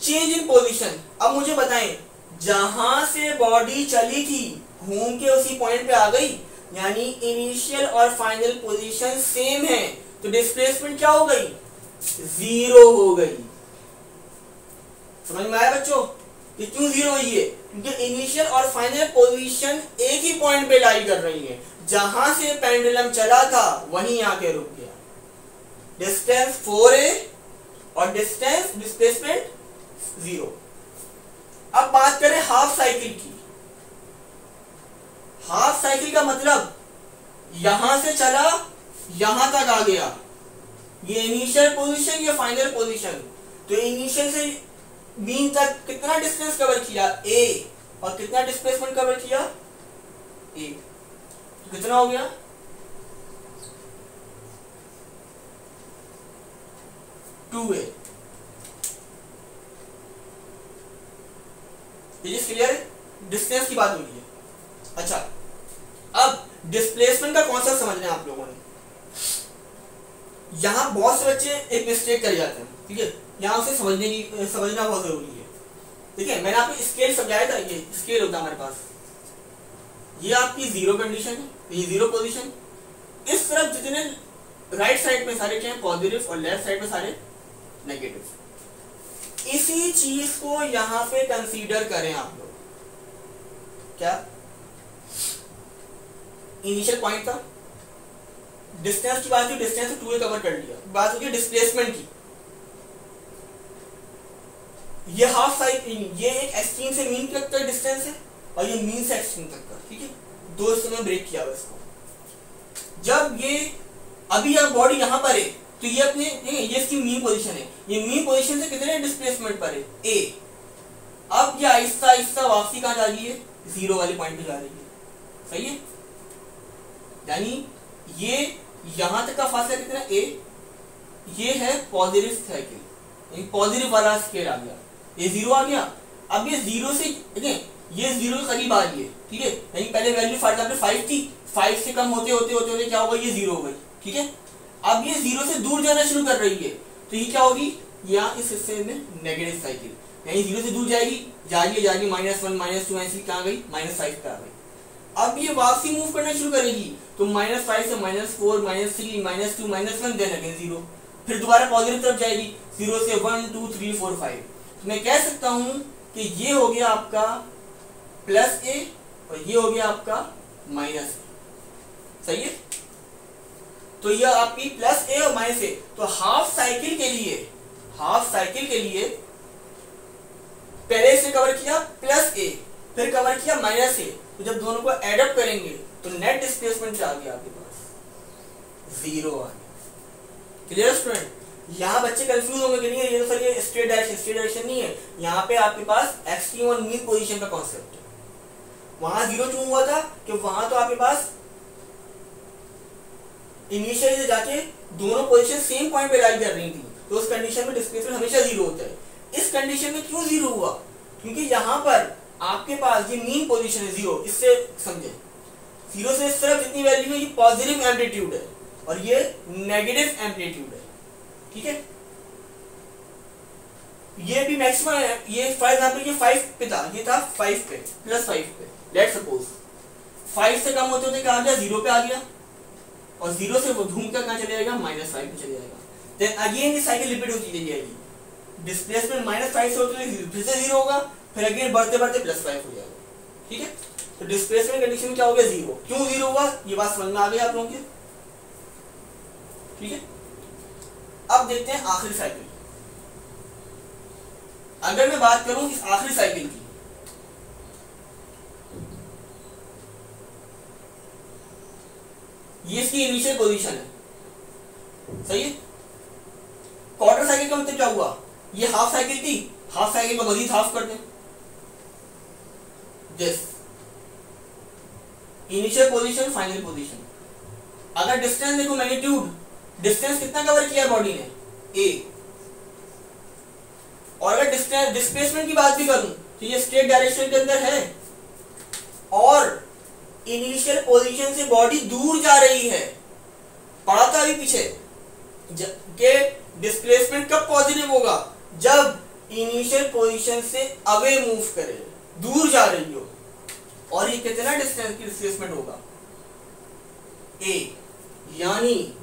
चेंज इन पोजीशन। अब मुझे बताएं, जहां से बॉडी चली थी घूम के उसी पॉइंट पे आ गई, यानी इनिशियल और फाइनल पोजीशन सेम है, तो डिस्प्लेसमेंट क्या हो गई? 0 हो गई। समझ में आया बच्चों? ये क्यों 0 हुई है? क्योंकि इनिशियल और फाइनल पोजीशन एक ही पॉइंट पे लाई कर रही है, जहां से पेंडुलम चला था वहीं आके रुक गया। डिस्टेंस 4a और डिस्प्लेसमेंट 0। अब बात करें हाफ साइकिल की। हाफ साइकिल का मतलब यहां से चला यहां तक आ गया, ये इनिशियल पोजीशन या फाइनल पोजीशन। तो इनिशियल से मीन तक कितना डिस्टेंस कवर किया? a, और कितना डिस्प्लेसमेंट कवर किया? a, तो कितना हो गया? 2a। ये क्लियर है? डिस्टेंस की बात हो रही है। अच्छा, अब डिस्प्लेसमेंट का कॉन्सेप्ट समझना है आप लोगों ने। यहां बहुत से बच्चे एक मिस्टेक कर जाते हैं, ठीक है, यहां उसे समझना बहुत जरूरी है। ठीक है, मैंने आपको स्केल समझाया था, ये स्केल होता है हमारे पास, ये आपकी 0 कंडीशन है, ये 0 पोजीशन। इस तरफ जितने राइट साइड में सारे क्या है? पॉजिटिव, और लेफ्ट साइड में सारे नेगेटिव। इसी चीज को यहां पे कंसीडर करें आप लोग। क्या? इनिशियल पॉइंट था, डिस्टेंस की बात हुई, डिस्टेंस 2a कवर कर लिया, बात होगी डिस्प्लेसमेंट की। ये हाफ साइकिल, ये एक एक्सट्रीम से मीन तक का डिस्टेंस है और ये मीन से एक्सट्रीम तक का, ठीक है, दो हिस्सों में ब्रेक किया हुआ इसको। जब ये अभी आप बॉडी यहां पर है तो ये अपने ये इसकी मीन पोजीशन है, ये मीन पोजीशन से कितने डिस्प्लेसमेंट पर है? a। अब ये आहिस्ता आहिस्ता वापसी कहां जा रही है? 0 वाले पॉइंट पे जा रही है, सही है। यानी ये यहां तक का फासला कितना? a, ये है पॉजिटिव साइकिल, पॉजिटिव वाला स्केल आ गया, ये 0 आ गया। अब ये 0 से ये 0 के करीब आ रही है, ठीक है, यानी पहले वैल्यू फॉर एग्जांपल 5 थी, 5 से कम होते होते होते होते क्या होगा? ये 0 हो गई, ठीक है। अब ये 0 से दूर जाना शुरू कर रही है, तो ये क्या होगी? यहाँ इस हिस्से में नेगेटिव साइकिल, यानी 0 से दूर जाएगी, जा रही है, -1 -2 ऐसी कहाँ गई? -5 पे आ गई। अब ये वापसी मूव करना शुरू करेगी, तो -5 से -4 -3 -2 -1 देन अगेन 0, फिर दोबारा पॉजिटिव तरफ जाएगी, 0 से 1 2 3 4 5। तो मैं कह सकता हूं कि ये हो गया आपका +a और ये हो गया आपका -a, सही है। तो ये आपकी +a और -a। तो हाफ साइकिल के लिए पहले से कवर किया +a, फिर कवर किया -a, तो जब दोनों को एड अप करेंगे तो नेट डिस्प्लेसमेंट क्या आ गया आपके पास? 0 आ गया। Clear student? यहाँ बच्चे कंफ्यूज होंगे कि नहीं ये तो सर ये स्ट्रेट डायरेक्शन नहीं है, यहाँ पे आपके पास एक्सट्रीम और मीन पोजीशन का कॉन्सेप्ट है। वहां 0 क्यों हुआ था कि वहां तो आपके पास इनिशियली से जाके दोनों पोजीशन सेम पॉइंट पे लाई कर रही थी, तो उस कंडीशन में डिस्प्लेसमेंट हमेशा 0 होता है। इस कंडीशन में क्यों 0 हुआ, क्योंकि यहाँ पर आपके पास ये मीन पोजीशन है 0, इससे समझे 0 से इस तरफ जितनी वैल्यू है ये पॉजिटिव एम्पलीट्यूड है और ये नेगेटिव एम्पलीट्यूड है, ठीक है। ये भी मैक्सिमम है, ये फॉर एग्जांपल ये 5 पे था, ये था 5 पे प्लस 5 पे, लेट्स सपोज 5 से कम होते होते क्या आ गया, 0 पे आ गया और 0 से वो घूम कर कहाँ चले जाएगा, -5 पे चले जाएगा। देन अगेन ये साइकिल रिपीट होती चली जाएगी, डिस्प्लेसमेंट -5 से होते हुए फिर से 0 होगा, फिर अगेन बढ़ते बढ़ते +5 हो जाएगा, ठीक है। तो डिस्प्लेसमेंट कंडीशन में क्या हो गया, 0। क्यों 0 हुआ ये बात समझ में आ गई आप लोगों की, ठीक है। अब देखते हैं आखिरी साइकिल। अगर मैं बात करूं इस आखिरी साइकिल की, ये इसकी इनिशियल पोजीशन है, सही है। क्वार्टर साइकिल का मतलब क्या हुआ, ये हाफ साइकिल थी, हाफ साइकिल को मजीद हाफ कर दें, this initial position final position. अगर डिस्टेंस देखो मैग्नीट्यूड, डिस्टेंस कितना कवर किया बॉडी ने, a। और अगर डिस्टेंस डिस्प्लेसमेंट की बात भी करूं तो ये स्ट्रेट डायरेक्शन के अंदर है और इनिशियल पोजीशन से बॉडी दूर जा रही है, पढ़ा था अभी पीछे कि डिस्प्लेसमेंट कब पॉजिटिव होगा, जब इनिशियल पोजीशन से अवे मूव करे, दूर जा रही हो, और ये कितना डिस्टेंस की डिस्प्लेसमेंट होगा, a। यानी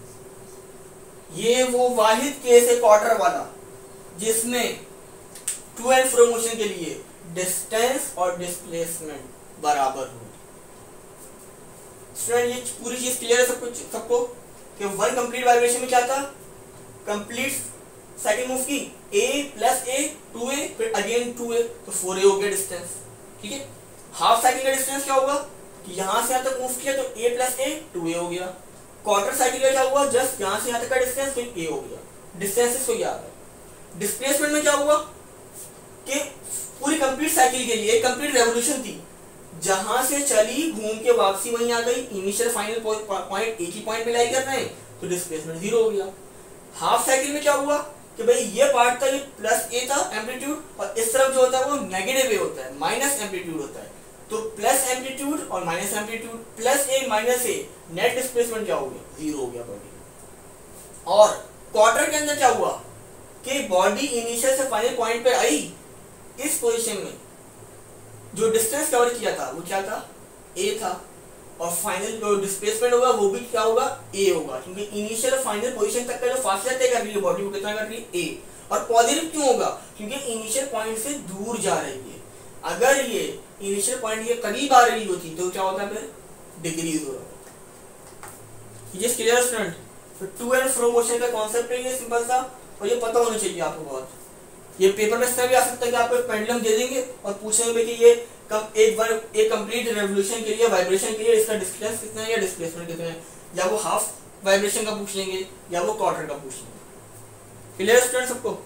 ये वो वाहिद केस है क्वार्टर वाला जिसमें टू एंड फ्रो मोशन के लिए डिस्टेंस और डिस्प्लेसमेंट बराबर हो। स्टूडेंट ये पूरी चीज क्लियर है सबको कि वन कंप्लीट वाइब्रेशन में क्या था, कंप्लीट साइकिल मूव की, a प्लस a 2a फिर अगेन 2a, तो 4a हो गया डिस्टेंस, ठीक है। हाफ साइकिल का डिस्टेंस क्या होगा कि यहां से यहां तक मूव किया तो a प्लस a 2a हो गया। क्वार्टर साइकिल का क्या हुआ, जस्ट यहां से यहां तक का डिस्टेंस फिर a हो गया, डिस्टेंसेस को याद है। डिस्प्लेसमेंट में क्या हुआ कि पूरी कंप्लीट साइकिल के लिए एक कंप्लीट रेवोल्यूशन थी, जहां से चली घूम के वापसी वहीं आ गई, इनिशियल फाइनल पॉइंट एक ही पॉइंट पे लाई कर रहे हैं, तो डिस्प्लेसमेंट 0 हो गया। हाफ साइकिल में क्या हुआ कि भाई ये पार्ट था, ये प्लस a था एम्पलीट्यूड, और इस तरफ जो होता है वो नेगेटिव a होता है, माइनस एम्पलीट्यूड होता है, तो प्लस एम्पलीट्यूड और minus amplitude, plus a minus a, net displacement क्या हो गया, 0 हो गया बॉडी। और क्वार्टर के अंदर क्या हुआ कि बॉडी इनिशियल से फाइनल पॉइंट पे आई, इस पोजीशन में जो डिस्टेंस कवर किया था वो क्या था, a था, और फाइनल जो डिस्प्लेसमेंट होगा वो भी क्या होगा, a होगा, क्योंकि इनिशियल और फाइनल पोजीशन तक का जो फासला तय कर रही है बॉडी वो कितना कर रही है, a। और पॉजिटिव क्यों होगा, क्योंकि इनिशियल पॉइंट से दूर जा रही है। अगर ये इनिशियल पॉइंट के करीब आ रही होती तो क्या होता, फिर डिक्रीज हो रहा। ये क्लियर स्टूडेंट। तो टू एंड फ्रो मोशन का कॉन्सेप्ट है ये, सिंपल सा, और ये पता होना चाहिए आपको बहुत। ये पेपर में इस तरह भी आ सकता है कि आपको एक पेंडुलम दे देंगे और पूछेंगे कि ये एक कंप्लीट रेवोल्यूशन के लिए, वाइब्रेशन के लिए इसका डिस्टेंस कितना है या डिस्प्लेसमेंट कितना है, या वो हाफ वाइब्रेशन का पूछ लेंगे या वो क्वार्टर का पूछ लेंगे। क्लियर स्टूडेंट सबको।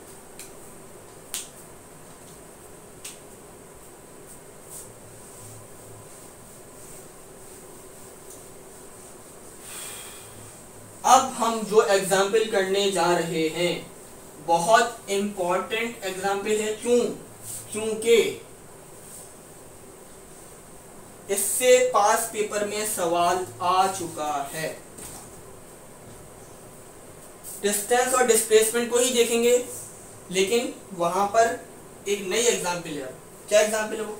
अब हम जो एग्जाम्पल करने जा रहे हैं बहुत इंपॉर्टेंट एग्जाम्पल है। क्योंकि इससे पास पेपर में सवाल आ चुका है। डिस्टेंस और डिस्प्लेसमेंट को ही देखेंगे, लेकिन वहां पर एक नई एग्जाम्पल है। क्या एग्जाम्पल है वो,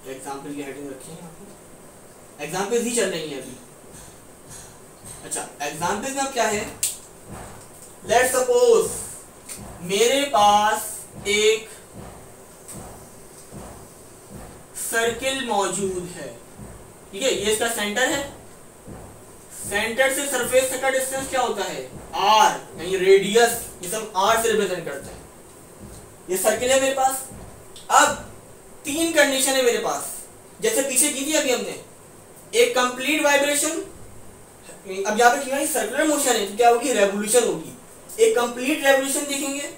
एग्जाम्पल की हेडिंग रखी है, एग्जाम्पल ही चल रही है अभी। अच्छा, एग्जाम्पल में क्या है, लेट्स सपोज मेरे पास एक सर्किल मौजूद है, ठीक है, ये इसका सेंटर है। सेंटर से सरफेस तक का डिस्टेंस क्या होता है, r, यानी रेडियस, ये सब r से रिप्रेजेंट करते हैं। ये सर्किल है मेरे पास। अब तीन कंडीशन है मेरे पास, जैसे पीछे की थी अभी हमने, एक कंप्लीट वाइब्रेशन, अब यहाँ पे सर्कुलर मोशन है तो क्या होगी, रेवोल्यूशन होगी। एक कंप्लीट रेवोल्यूशन देखेंगे,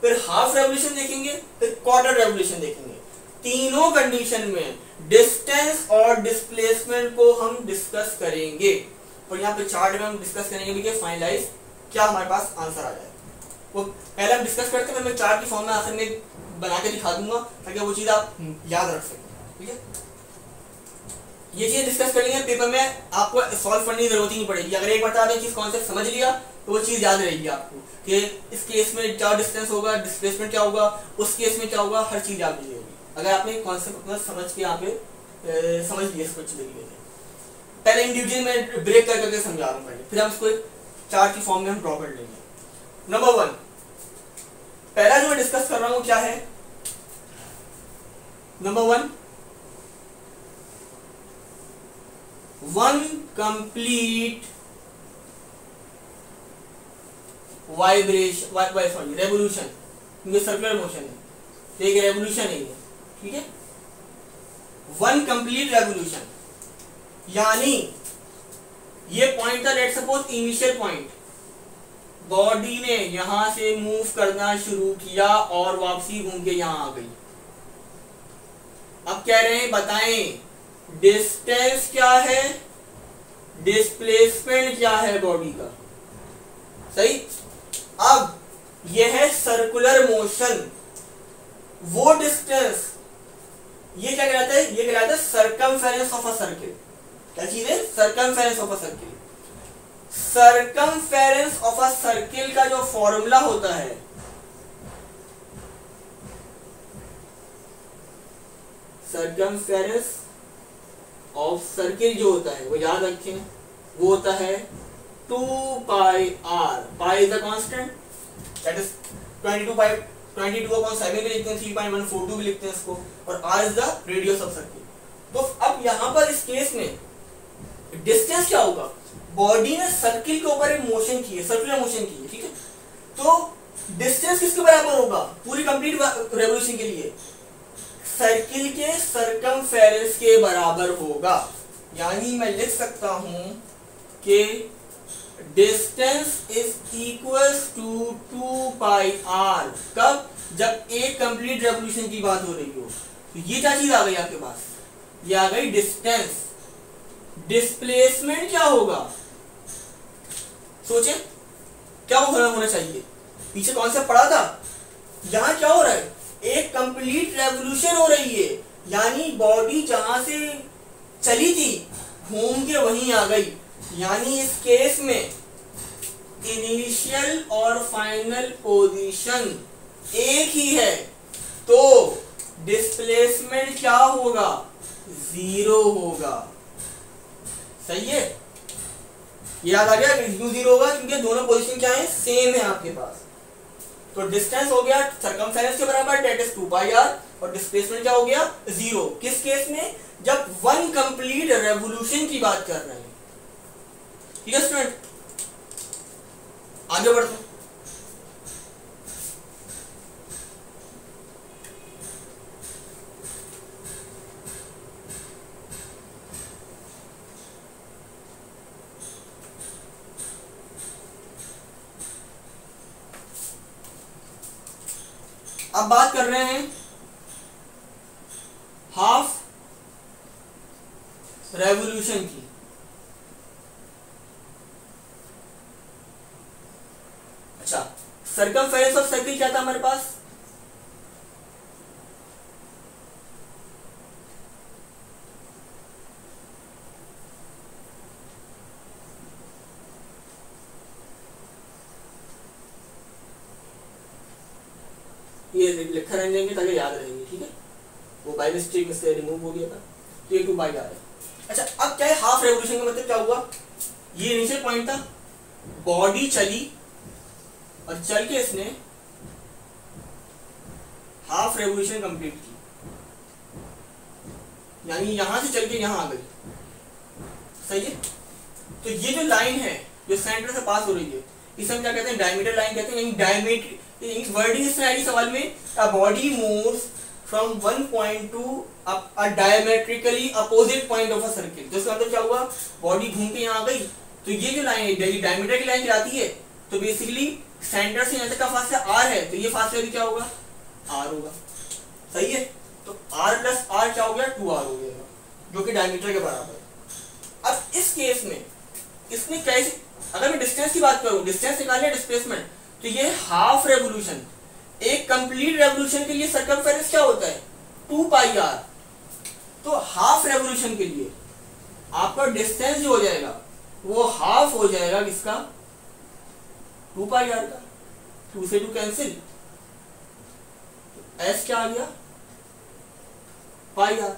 फिर हाफ रेवोल्यूशन देखेंगे, फिर क्वार्टर रेवोल्यूशन देखेंगे। तीनों कंडीशन में डिस्टेंस और डिस्प्लेसमेंट को हम डिस्कस करेंगे और यहाँ पे चार्ट में हम डिस्कस करेंगे कि फाइनलाइज क्या हमारे पास आंसर आ जाए। वो पहले हम डिस्कस करते हैं, मैं चार्ट की फॉर्म में आखिर में बना के दिखा दूंगा ताकि वो चीज आप याद रख सकें। ठीक है, ये चीज डिस्कस कर लेंगे पेपर में, आपको सॉल्व करने की जरूरत ही नहीं पड़ेगी। अगर एक बार आपने चीज कॉन्सेप्ट समझ लिया तो वो चीज याद रहेगी आपको कि इस केस में क्या डिस्टेंस होगा, डिस्प्लेसमेंट क्या होगा, उस केस में क्या होगा, हर चीज याद होगी अगर आपने कॉन्सेप्ट अपना समझ के यहाँ पे समझ लिया इसको अच्छी तरीके से। पहले इंडिविजुअल में ब्रेक कर करके समझा रहा हूँ पहले, फिर हम इसको एक चार्ट की फॉर्म में हम ड्रॉ कर लेंगे। नंबर 1, पहला जो मैं डिस्कस कर रहा हूं क्या है, number 1, one complete vibration revolution, क्योंकि सर्कुलर मोशन है तो एक रेवोल्यूशन है ये। ठीक है, वन कंप्लीट रेवोल्यूशन यानी ये पॉइंट था, let's suppose initial point, body ने यहां से मूव करना शुरू किया और वापसी घूम के यहां आ गई। अब कह रहे हैं बताएं डिस्टेंस क्या है, डिस्प्लेसमेंट क्या है बॉडी का। सही, अब यह है सर्कुलर मोशन, वो डिस्टेंस ये क्या कहलाता है, ये कहलाता है सर्कमफेरेंस ऑफ अ सर्किल। क्या चीज है, circumference of a circle. Circumference of a circle का जो फॉर्मूला होता है, सर्कमफेरेंस ऑफ सर्किल जो होता है वो याद रखें, वो होता है 2 pi r. Pi is the constant, that is 22/7 भी लिखते हैं, 3.142 भी लिखते हैं इसको, और R is the radius of circle. तो अब यहां पर इस केस में डिस्टेंस क्या होगा, बॉडी ने सर्किल के ऊपर एक मोशन की है, सर्कुलर मोशन की है। ठीक है, तो डिस्टेंस किसके बराबर होगा पूरी कंप्लीट रेवोल्यूशन के लिए, सर्किल के सर्कमफेरेंस के बराबर होगा। यानी मैं लिख सकता हूं कि distance is equals to 2 pi R. कब, जब एक कंप्लीट रेवोल्यूशन की बात हो रही हो। तो ये क्या चीज आ गई आपके पास, ये आ गई डिस्टेंस। डिस्प्लेसमेंट क्या होगा, सोचे क्या होना चाहिए, पीछे कौन सा पढ़ा था, यहां क्या हो रहा है, एक कंप्लीट रेवोल्यूशन हो रही है, यानी बॉडी जहां से चली थी घूम के वहीं आ गई। यानी इस केस में इनिशियल और फाइनल पोजीशन एक ही है, तो डिस्प्लेसमेंट क्या होगा, 0 होगा। सही है, ये याद आ गया क्यों 0 होगा, क्योंकि दोनों पोजीशन क्या है, सेम है आपके पास। तो डिस्टेंस हो गया सर्कमफेरेंस के बराबर, दैट इज 2 पाई आर, और डिस्प्लेसमेंट क्या हो गया, 0। किस केस में, जब वन कंप्लीट रेवोल्यूशन की बात कर रहे हैं। ठीक है स्टूडेंट, आगे बढ़ते हैं। अब बात कर रहे हैं हाफ रेवोल्यूशन की। अच्छा, सर्कमफेरेंस ऑफ सर्किल क्या था हमारे पास, ये लिखा रहने देंगे ताकि याद रहेंगे। ठीक है, वो बाय मिस्टेक से रिमूव हो गया था, तो ये 2 बाई आ रहा है। अच्छा, अब क्या है हाफ रेवोल्यूशन का मतलब क्या हुआ, ये इनिशियल पॉइंट था, बॉडी चली और चल के इसने हाफ रेवोल्यूशन कंप्लीट की, यानी यहां से चल के यहां आ गई। सही है, तो ये जो लाइन है जो सेंटर से पास हो रही है, इसे हम क्या कहते हैं, डायमीटर लाइन कहते हैं। यानी डायमीटर वर्डिंग इस तरह सवाल में, a body moves from one point to a diametrically opposite point of a circle. तो इसका मतलब क्या हुआ, बॉडी घूम के यहाँ आ गई, तो ये जो लाइन है डायमीटर की लाइन कहलाती है। तो बेसिकली सेंटर से यहाँ तक का फासला r है, तो ये फासला भी क्या होगा, r होगा। सही है, तो r प्लस r क्या हो गया, 2r हो गया, जो कि डायमीटर के बराबर है। अब इस केस में इसमें कैसे, अगर मैं डिस्टेंस की बात करूं, डिस्टेंस निकालने डिस्प्लेसमेंट, तो ये हाफ रेवोल्यूशन, एक कंप्लीट रेवोल्यूशन के लिए सर्कमफेरेंस क्या होता है, 2 पाई r। तो हाफ रेवोल्यूशन के लिए आपका डिस्टेंस जो हो जाएगा वो हाफ हो जाएगा किसका, 2 पाई r का। 2 से 2 कैंसिल, तो s क्या आ गया, पाई r।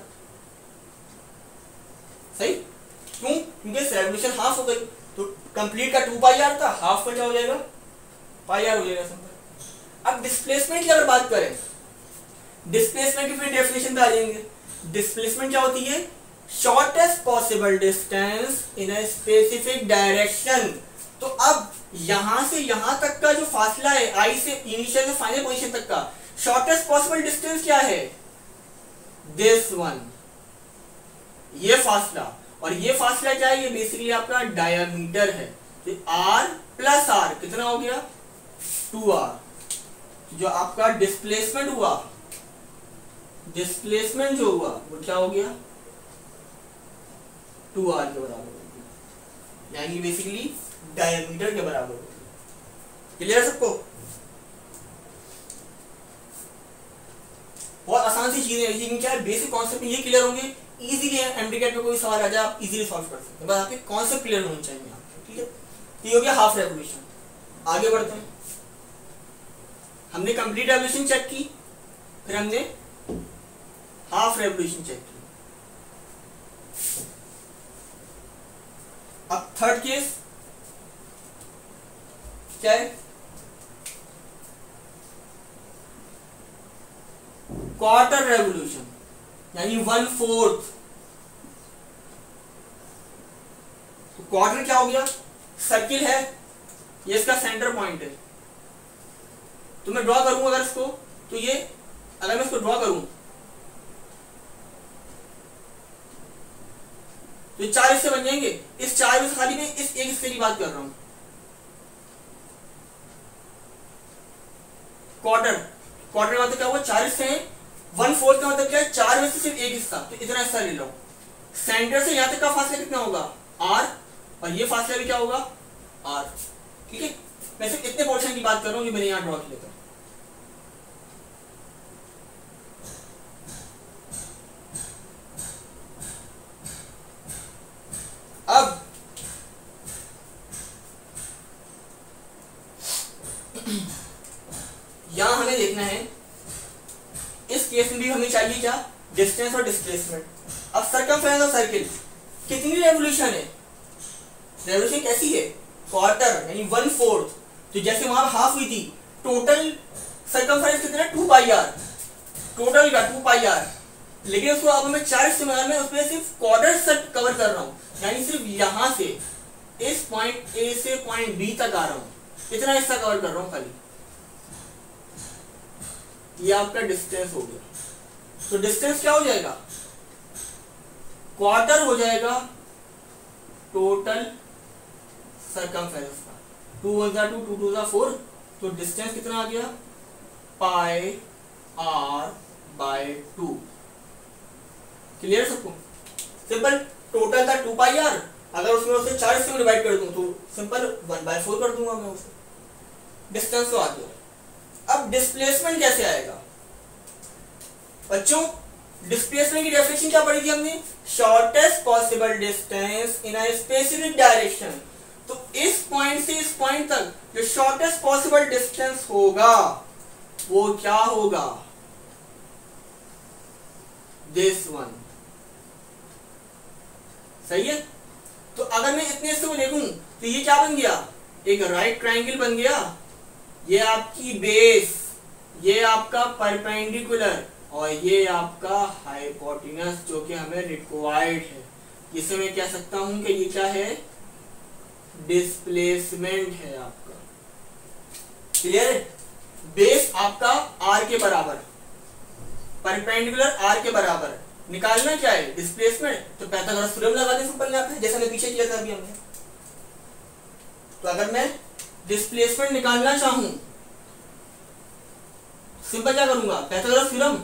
सही, क्यों, क्योंकि रेवोल्यूशन हाफ हो गई, तो कंप्लीट का 2 पाई r था, हाफ का क्या हो जाएगा, पाई r हो जाएगा सिंपल। अब डिस्प्लेसमेंट की अगर बात करें, डिस्प्लेसमेंट की फिर डेफिनेशन पे आ जाएंगे। डिस्प्लेसमेंट क्या होती है, shortest possible distance in a specific direction. तो अब यहां से यहां तक का जो फासला है, आई से इनिशियल से फाइनल पोजीशन तक का शॉर्टेस्ट पॉसिबल डिस्टेंस क्या है, दिस वन, ये फासला। और ये फासला क्या है, ये बेसिकली आपका डायमीटर है। तो r प्लस r कितना हो गया, 2r। जो आपका डिस्प्लेसमेंट हुआ, डिस्प्लेसमेंट जो हुआ वो क्या हो गया, 2r के बराबर हो गया, यानी बेसिकली डायमीटर के बराबर हो गया। क्लियर है सबको, बहुत आसान सी चीजें हैं, क्या है, बेसिक कॉन्सेप्ट ये क्लियर होंगे, इजीली एमडीकेट में कोई सवाल आ जाए आप इजीली सॉल्व कर सकते हैं, बस आपके कॉन्सेप्ट क्लियर होने चाहिए आपको। ठीक है, ये हो गया हाफ रेवोल्यूशन। आगे बढ़ते हैं, हमने कंप्लीट रेवोल्यूशन चेक की, फिर हमने हाफ रेवोल्यूशन चेक की। अब थर्ड केस क्या है, क्वार्टर रेवोल्यूशन, यानी 1/4। तो क्वार्टर क्या हो गया, सर्किल है, ये इसका सेंटर पॉइंट है। तो मैं ड्रॉ करूंगा अगर इसको, तो ये अगर मैं इसको ड्रॉ करूं तो 4 हिस्से बन जाएंगे। इस 4 में खाली मैं इस एक हिस्से की बात कर रहा हूं। क्वार्टर, क्वार्टर का मतलब क्या हुआ, 4 हिस्से हैं, 1/4 का मतलब क्या है, 4 में से सिर्फ एक हिस्सा, तो इतना हिस्सा ले लो। सेंटर से यहां तक का फासला कितना होगा, r, और ये फासला भी क्या होगा, r। ठीक है, मैं सिर्फ इतने पोर्शन की बात कर रहा हूं जो मैंने यहां ड्रॉ किया था। अब यहां हमें देखना है, इस केस में भी हमें चाहिए क्या, डिस्टेंस और डिस्प्लेसमेंट। अब सर्कमफेरेंस ऑफ सर्किल कितनी रेवोल्यूशन है, रेवोल्यूशन कैसी है, क्वार्टर यानी 1/4। तो जैसे वहां हाफ हुई थी, टोटल सर्कमफेरेंस कितना है, 2 पाई r, टोटल का 2 पाई r। लेकिन उसको अब मैं 4 हिस्से में, उसमें सिर्फ क्वार्टर सेट कवर कर रहा हूं, यानी सिर्फ यहां से इस पॉइंट ए से पॉइंट बी तक आ रहा हूं, इतना हिस्सा कवर कर रहा हूं खाली। ये आपका डिस्टेंस हो गया। तो डिस्टेंस क्या हो जाएगा, क्वार्टर हो जाएगा टोटल सर्कमफेरेंस का, 2 1 2 2 2 4। तो डिस्टेंस कितना आ गया, पाई r/2। क्लियर सबको, सिंपल, टोटल था 2 पाई r, अगर उसमें उसे 4 हिस्से में डिवाइड कर दूं तो सिंपल 1/4 कर दूंगा मैं उसे, डिस्टेंस तो आ गया। अब डिस्प्लेसमेंट कैसे आएगा बच्चों, डिस्प्लेसमेंट की डेफिनेशन क्या पढ़ी थी हमने, shortest possible distance in a specific direction. तो इस पॉइंट से इस पॉइंट तक जो शॉर्टेस्ट पॉसिबल डिस्टेंस होगा वो क्या होगा, दिस वन। सही है, तो अगर मैं इतने हिस्से को देखूं तो ये क्या बन गया, एक राइट ट्रायंगल बन गया। ये आपकी बेस, ये आपका परपेंडिकुलर, और ये आपका हाइपोटेनस जो कि हमें रिक्वायर्ड है। जिसे मैं कह सकता हूं कि ये क्या है, डिस्प्लेसमेंट है आपका। क्लियर है, बेस आपका r के बराबर, परपेंडिकुलर r के बराबर, निकालना क्या है, डिस्प्लेसमेंट। तो पाइथागोरस थ्योरम लगा दें सिंपल यहाँ पे, जैसा मैं पीछे किया था अभी हमने। तो अगर मैं डिस्प्लेसमेंट निकालना चाहूं, सिंपल क्या करूंगा, पाइथागोरस थ्योरम,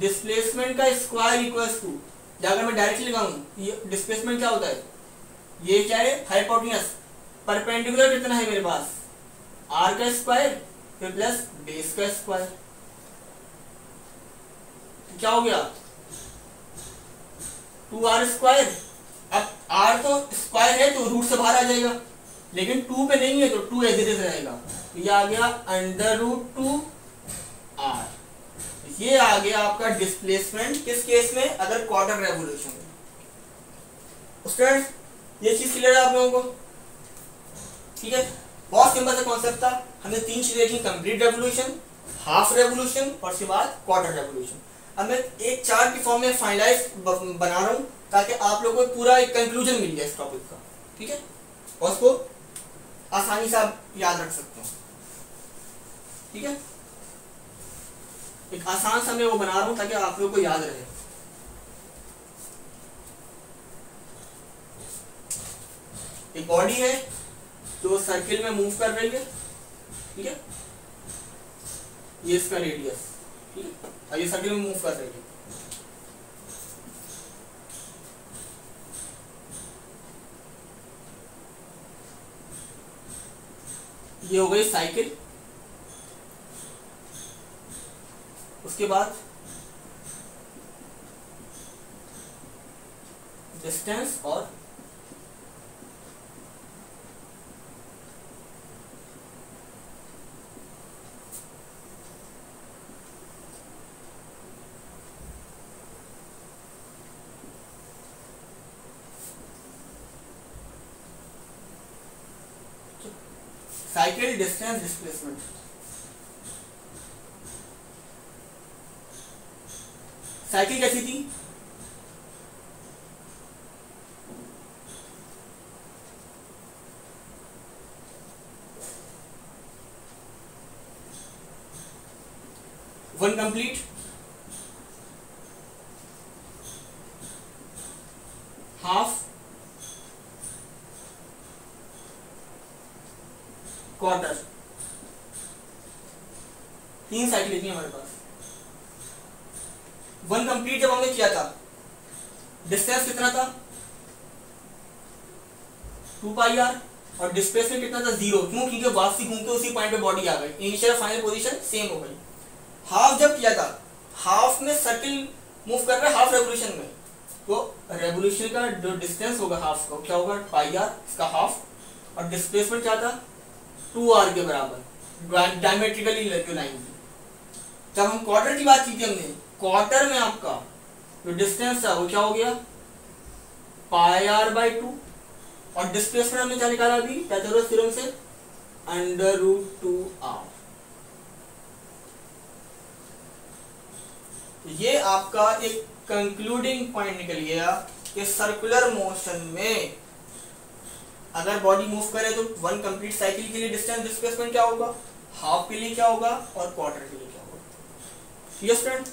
डिस्प्लेसमेंट का स्क्वायर इक्वल्स टू, या अगर मैं डायरेक्टली लगाऊं ये डिस्प्लेसमेंट क्या होता है, ये क्या है हाइपोटेन्यूज, परपेंडिकुलर कितना है मेरे पास, आर का स्क्वायर फिर प्लस बेस का स्क्वायर, क्या हो गया 2r स्क्वायर। अब r तो स्क्वायर है तो रूट से बाहर आ जाएगा, लेकिन 2 पे नहीं है तो 2 एज इट इज रहेगा, तो ये आ गया √2r। ये आ गया आपका डिस्प्लेसमेंट, किस केस में, अगर क्वार्टर रेवोल्यूशन में। स्टूडेंट्स ये चीज क्लियर है आप लोगों को, ठीक है। बहुत सिंपल सा कॉन्सेप्ट था, हमने 3 चीजें देखी, कंप्लीट रेवोल्यूशन, हाफ रेवोल्यूशन और उसके बाद क्वार्टर रेवोल्यूशन। अब मैं एक चार्ट की फॉर्म में फाइनलाइज बना रहा हूं ताकि आप लोगों को पूरा एक कंक्लूजन मिल जाए इस टॉपिक का, ठीक है, और उसको आसानी से आप याद रख सकते हो, ठीक है। एक आसान सा मैं वो बना रहा हूं ताकि आप लोगों को याद रहे। एक बॉडी है जो सर्किल में मूव कर रही है, ठीक है, ये इसका रेडियस, ठीक है, और ये सर्किल में मूव कर रही है। ये हो गई साइकिल, उसके बाद डिस्टेंस और साइकिल, डिस्टेंस, डिस्प्लेसमेंट। साइकिल कैसी थी, one complete, half, quarter, 3 cycle थी हमारे पास। वन कंप्लीट जब हमने किया था, डिस्टेंस कितना था 2πr, और डिस्प्लेसमेंट कितना था 0, क्यों, क्योंकि वापसी घूम के उसी पॉइंट पे बॉडी आ गई, इनिशियल फाइनल पोजीशन सेम हो गई। हाफ जब किया था, हाफ में सर्किल मूव कर रहा है हाफ रेवोल्यूशन में, तो रेवोल्यूशन का जो डिस्टेंस होगा हाफ का क्या होगा πr, इसका हाफ, और डिस्प्लेसमेंट क्या था 2r के बराबर, डायमेट्रिकली लाइन थी। जब हम क्वार्टर की बात की थी हमने, क्वार्टर में आपका जो डिस्टेंस था वो क्या हो गया πr/2, और डिस्प्लेसमेंट हमने क्या निकाला अभी पाइथागोरस थ्योरम से, √2r। ये आपका एक कंक्लूडिंग पॉइंट निकल गया कि सर्कुलर मोशन में अगर बॉडी मूव करे तो वन कंप्लीट साइकिल के लिए डिस्टेंस डिस्प्लेसमेंट क्या होगा, हाफ के लिए क्या होगा और क्वार्टर के लिए क्या होगा। ठीक है स्टूडेंट,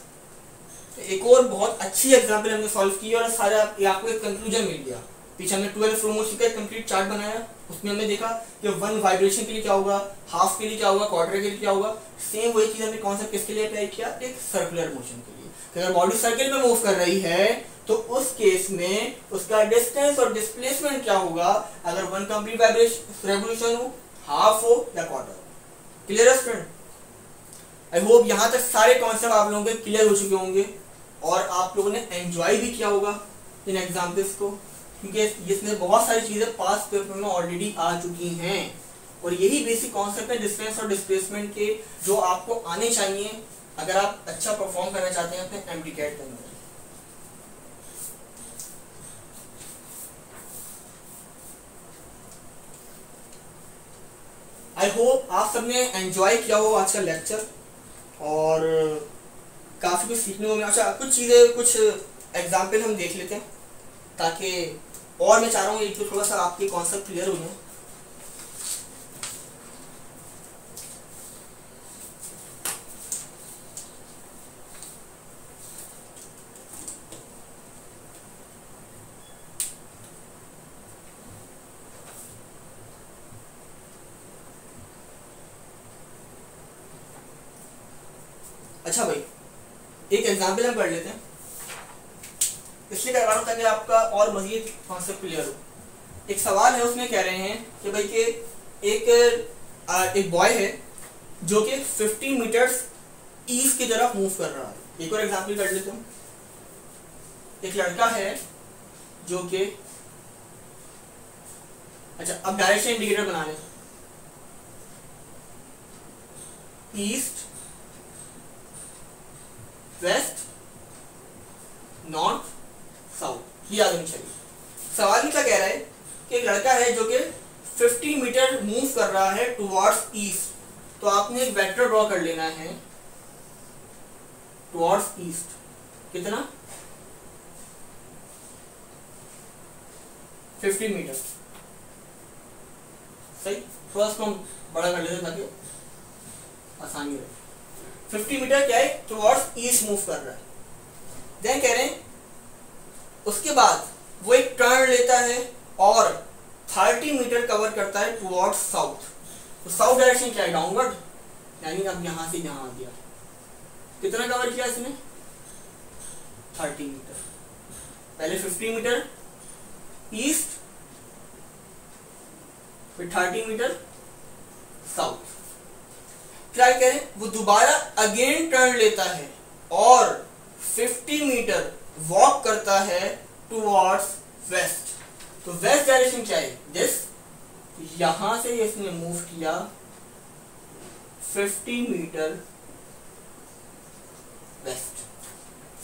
तो एक और बहुत अच्छी एग्जांपल हमने सॉल्व की और सारा आपको एक कंक्लूजन मिल गया। पीछे हमने 12 फ्लो मोशन का कंप्लीट चार्ट बनाया, उसमें हमने देखा कि वन वाइब्रेशन के लिए क्या होगा, हाफ के लिए क्या होगा, क्वार्टर के लिए क्या होगा। सेम वही चीज हमने कॉन्सेप्ट किसके लिए अप्लाई किया, एक सर्कुलर मोशन के लिए। कि अगर बॉडी सर्किल में मूव कर रही है तो उस केस में उसका डिस्टेंस और डिस्प्लेसमेंट क्या होगा, अगर वन कंप्लीट वाइब्रेशन रेवोल्यूशन हो, हाफ हो या क्वार्टर। क्लियर है स्टूडेंट? आई होप यहाँ तक सारे कॉन्सेप्ट आप लोगों के क्लियर हो चुके होंगे और आप लोगों ने एंजॉय भी किया होगा इन एग्जाम्पल्स को, क्योंकि इसमें बहुत सारी चीजें पास्ट पेपर में ऑलरेडी आ चुकी हैं और यही बेसिक कॉन्सेप्ट है डिस्टेंस और डिस्प्लेसमेंट के, जो आपको आने चाहिए अगर आप अच्छा परफॉर्म करना चाहते हैं अपने एमडीकैट के अंदर। आई होप आप सबने एंजॉय किया हो आज का लेक्चर और काफी कुछ सीखने को मिला। अच्छा, कुछ चीजें, कुछ एग्जाम्पल हम देख लेते हैं ताकि, और मैं चाह रहा हूँ एक तो थोड़ा सा आपके कॉन्सेप्ट क्लियर हो जाए। अच्छा भाई, एक एग्जाम्पल हम कर लेते हैं, इसलिए करवा रहा हूँ ताकि आपका और मजीद कॉन्सेप्ट क्लियर हो। एक सवाल है, उसमें कह रहे हैं कि भाई कि एक बॉय है जो कि 50 मीटर्स ईस्ट की तरफ मूव कर रहा है। एक और एग्जाम्पल कर लेते हैं। एक लड़का है जो कि, अच्छा अब डायरेक्शन इंडिकेटर बना लें, ईस्ट, वेस्ट, नॉर्थ, साउथ, ये याद होनी चाहिए। सवाल में क्या कह रहा है कि एक लड़का है जो कि 50 मीटर मूव कर रहा है टुवर्ड्स ईस्ट, तो आपने एक वेक्टर ड्रॉ कर लेना है टुवर्ड्स ईस्ट। कितना? 50 मीटर। सही, थोड़ा सा हम बड़ा कर लेते हैं ताकि आसानी रहे। 50 मीटर क्या है, टुवर्ड्स ईस्ट मूव कर रहा है। देन कह रहे हैं उसके बाद वो एक टर्न लेता है और 30 मीटर कवर करता है टुवर्ड्स साउथ। तो साउथ डायरेक्शन क्या है, डाउनवर्ड, यानी अब यहां से यहां आ गया। कितना कवर किया इसने? 30 मीटर। पहले 50 मीटर ईस्ट, फिर 30 मीटर साउथ। क्या करें, वो दोबारा अगेन टर्न लेता है और 50 मीटर वॉक करता है टुवर्ड्स वेस्ट। तो वेस्ट डायरेक्शन क्या है, दिस, यहां से इसने मूव किया 50 मीटर वेस्ट।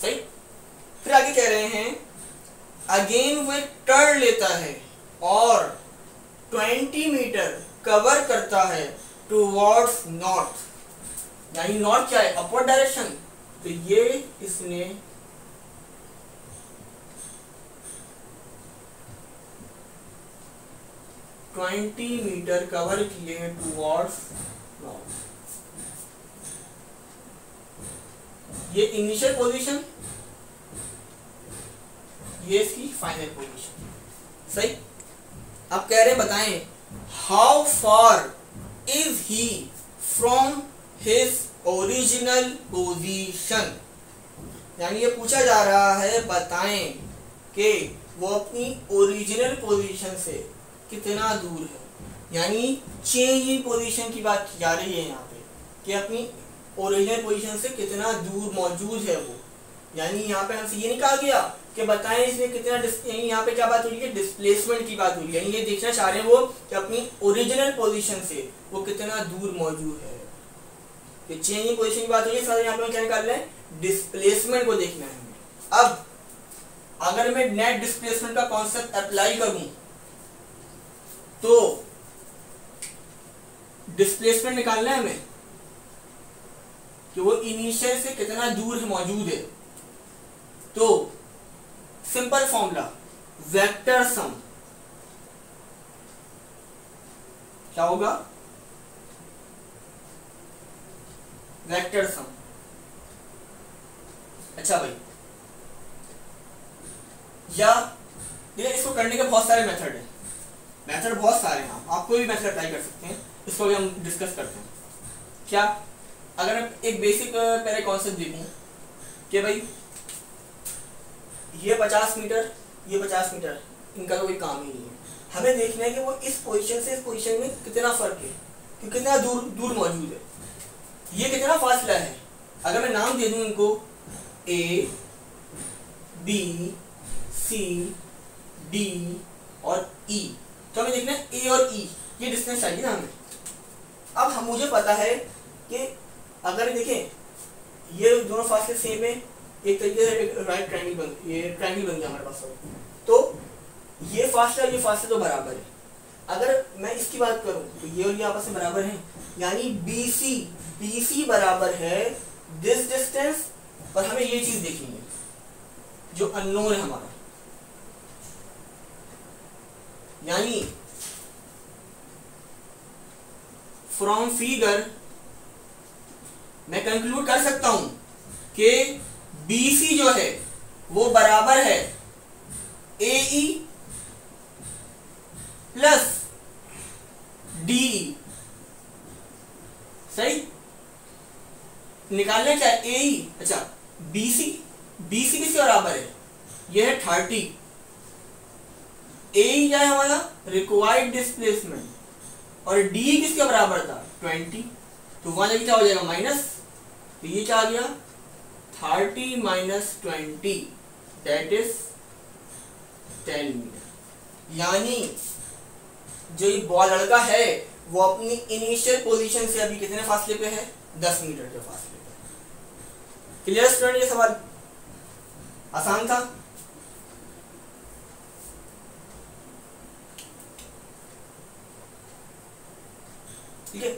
सही। फिर आगे कह रहे हैं अगेन वो एक टर्न लेता है और 20 मीटर कवर करता है टुवर्ड्स नॉर्थ, यानी नॉर्थ क्या है, अपवर्ड डायरेक्शन। तो ये इसने ट्वेंटी मीटर कवर किए टुवर्ड्स नॉर्थ। ये इनिशियल पोजीशन, ये इसकी फाइनल पोजीशन। सही। अब कह रहे बताएं how far is he from his original position, यानी ये पूछा जा रहा है बताएं कि वो अपनी ओरिजिनल पोजीशन से कितना दूर है, यानी चेंज इन पोजीशन की बात की जा रही है यहाँ पे कि अपनी ओरिजिनल पोजीशन से कितना दूर मौजूद है वो। यानी यहाँ पे हमसे ये नहीं कहा गया कि बताएं इसमें कितना, यानी यहाँ पे क्या बात हो रही है, डिस्प्लेसमेंट की बात हो रही है। यानी ये देखना चाह रहे हैं वो कि अपनी ओरिजिनल पोजीशन से वो कितना दूर मौजूद है। कि चेंज इन पोजीशन की बात हो रही है, साथ यहाँ पे क्या निकाल रहे हैं, डिस्प्लेसमेंट को देखना है हमें। अब अगर मैं नेट डिस्प्लेसमेंट का कॉन्सेप्ट अप्लाई करूं तो डिस्प्लेसमेंट निकालना है हमें कि वो इनिशियल से कितना दूर है मौजूद है। तो सिंपल फॉर्मूला, वेक्टर सम क्या होगा, वेक्टर सम। अच्छा भाई, या देखिए इसको करने के बहुत सारे मेथड हैं, मेथड बहुत सारे हैं, आप कोई भी मेथड अप्लाई कर सकते हैं। इसको भी हम डिस्कस करते हैं। क्या, अगर मैं एक बेसिक पहले कॉन्सेप्ट देखूं कि भाई ये 50 मीटर, ये 50 मीटर, इनका तो कोई काम ही नहीं है। हमें देखना है कि वो इस पोजीशन से इस पोजीशन में कितना फर्क है, कि कितना दूर दूर मौजूद है, ये कितना फासला है। अगर मैं नाम दे दूं इनको ए, बी, सी, डी और ई, तो हमें देखना है ए और ई, ये डिस्टेंस चाहिए ना हमें। अब हम मुझे पता है कि अगर देखें ये दोनों फासले सेम है, एक तरीके से एक राइट ट्रायंगल बन, ये ट्रायंगल बन गया हमारे पास। तो ये फासला तो बराबर है। अगर मैं इसकी बात करूं तो ये और ये आपस में बराबर हैं, यानी BC बराबर है दिस डिस्टेंस। और हमें ये चीज देखनी है जो अननोन है हमारा, यानी फ्रॉम फिगर मैं कंक्लूड कर सकता हूं कि BC जो है वो बराबर है AE प्लस DE। सही। निकालना क्या है, ए ई। अच्छा बीसी, बीसी किसके बराबर है, ये है 30। ए ई क्या है हमारा, रिक्वायर्ड डिस्प्लेसमेंट, और डी किसके बराबर था, 20। तो वहां जाके क्या हो जाएगा माइनस, तो ये क्या आ गया 30 माइनस 20 दैट इज 10 मीटर। यानी जो ये बॉल लड़का है वो अपनी इनिशियल पोजीशन से अभी कितने फासले पे है, 10 मीटर के फासले पे। क्लियर स्टूडेंट, ये सवाल आसान था। ठीक है,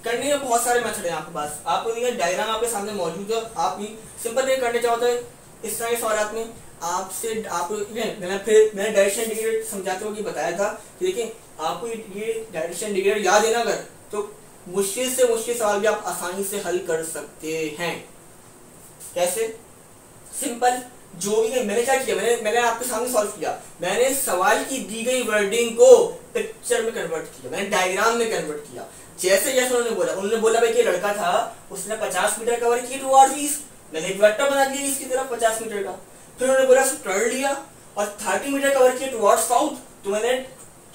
करने के बहुत सारे मेथड है आपके पास, आपको देखिए डायग्राम आपके सामने मौजूद है, आप भी सिंपल ये करने चाहते हैं इस तरह के सवाल में आपसे। आप मैंने डायरेक्शन इंडिकेटर समझाते हुए बताया था कि देखिए आपको ये डायरेक्शन इंडिकेटर याद है ना, अगर तो मुश्किल से मुश्किल सवाल भी आप आसानी से हल कर सकते हैं। कैसे, सिंपल, जो भी मैंने क्या किया, मैंने आपके सामने सॉल्व किया, मैंने सवाल की दी गई वर्डिंग को पिक्चर में कन्वर्ट किया, मैंने डायग्राम में कन्वर्ट किया। जैसे जैसे उन्होंने बोला भाई कि लड़का था उसने 50 मीटर कवर किया टुवर्ड्स ईस्ट, मैंने एक वेक्टर बना दिया ईस्ट की तरफ 50 मीटर का। फिर उन्होंने बोला टर्न लिया और 30 मीटर कवर किया टुवर्ड्स साउथ, तो मैंने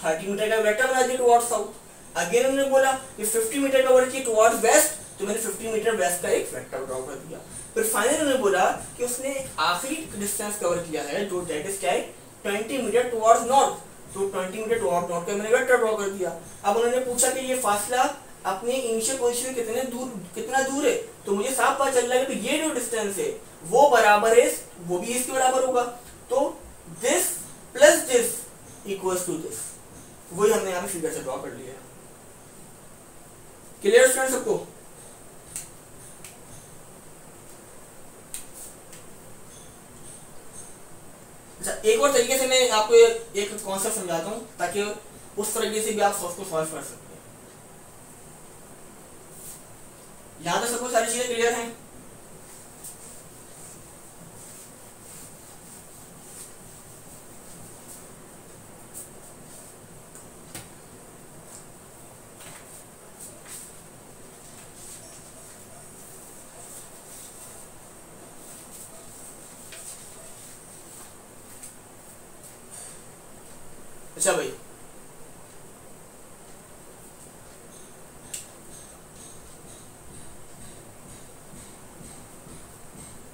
30 मीटर का वेक्टर बना दिया टुवर्ड्स साउथ। अगेन उन्होंने बोला कि 50 मीटर कवर किया टुवर्ड्स वेस्ट, तो मैंने 50 मीटर वेस्ट का एक वेक्टर ड्रॉ कर दिया। फिर फाइनली उन्होंने बोला कि उसने एक आखिरी डिस्टेंस कवर किया है जो दैट इज क्या है 20 मीटर टुवर्ड्स नॉर्थ, तो 20 मीटर टुवर्ड्स नॉर्थ का मैंने वेक्टर ड्रॉ कर दिया। अब उन्होंने पूछा कि ये फासला अपने इनिशियल पोजीशन से कितना दूर है, तो मुझे साफ पता चल रहा है कि ये जो डिस्टेंस है वो बराबर है, वो भी इसके बराबर होगा, तो this plus this equals to this, वही हमने यहाँ पे फिगर से ड्रॉ कर लिया। क्लियर स्टूडेंट सबको? अच्छा, एक और तरीके से मैं आपको एक कॉन्सेप्ट समझाता हूँ ताकि उस तरीके से भी आप उसको सॉल्व कर सकते हैं। यहां तक सबको सारी चीजें क्लियर हैं? अच्छा भाई,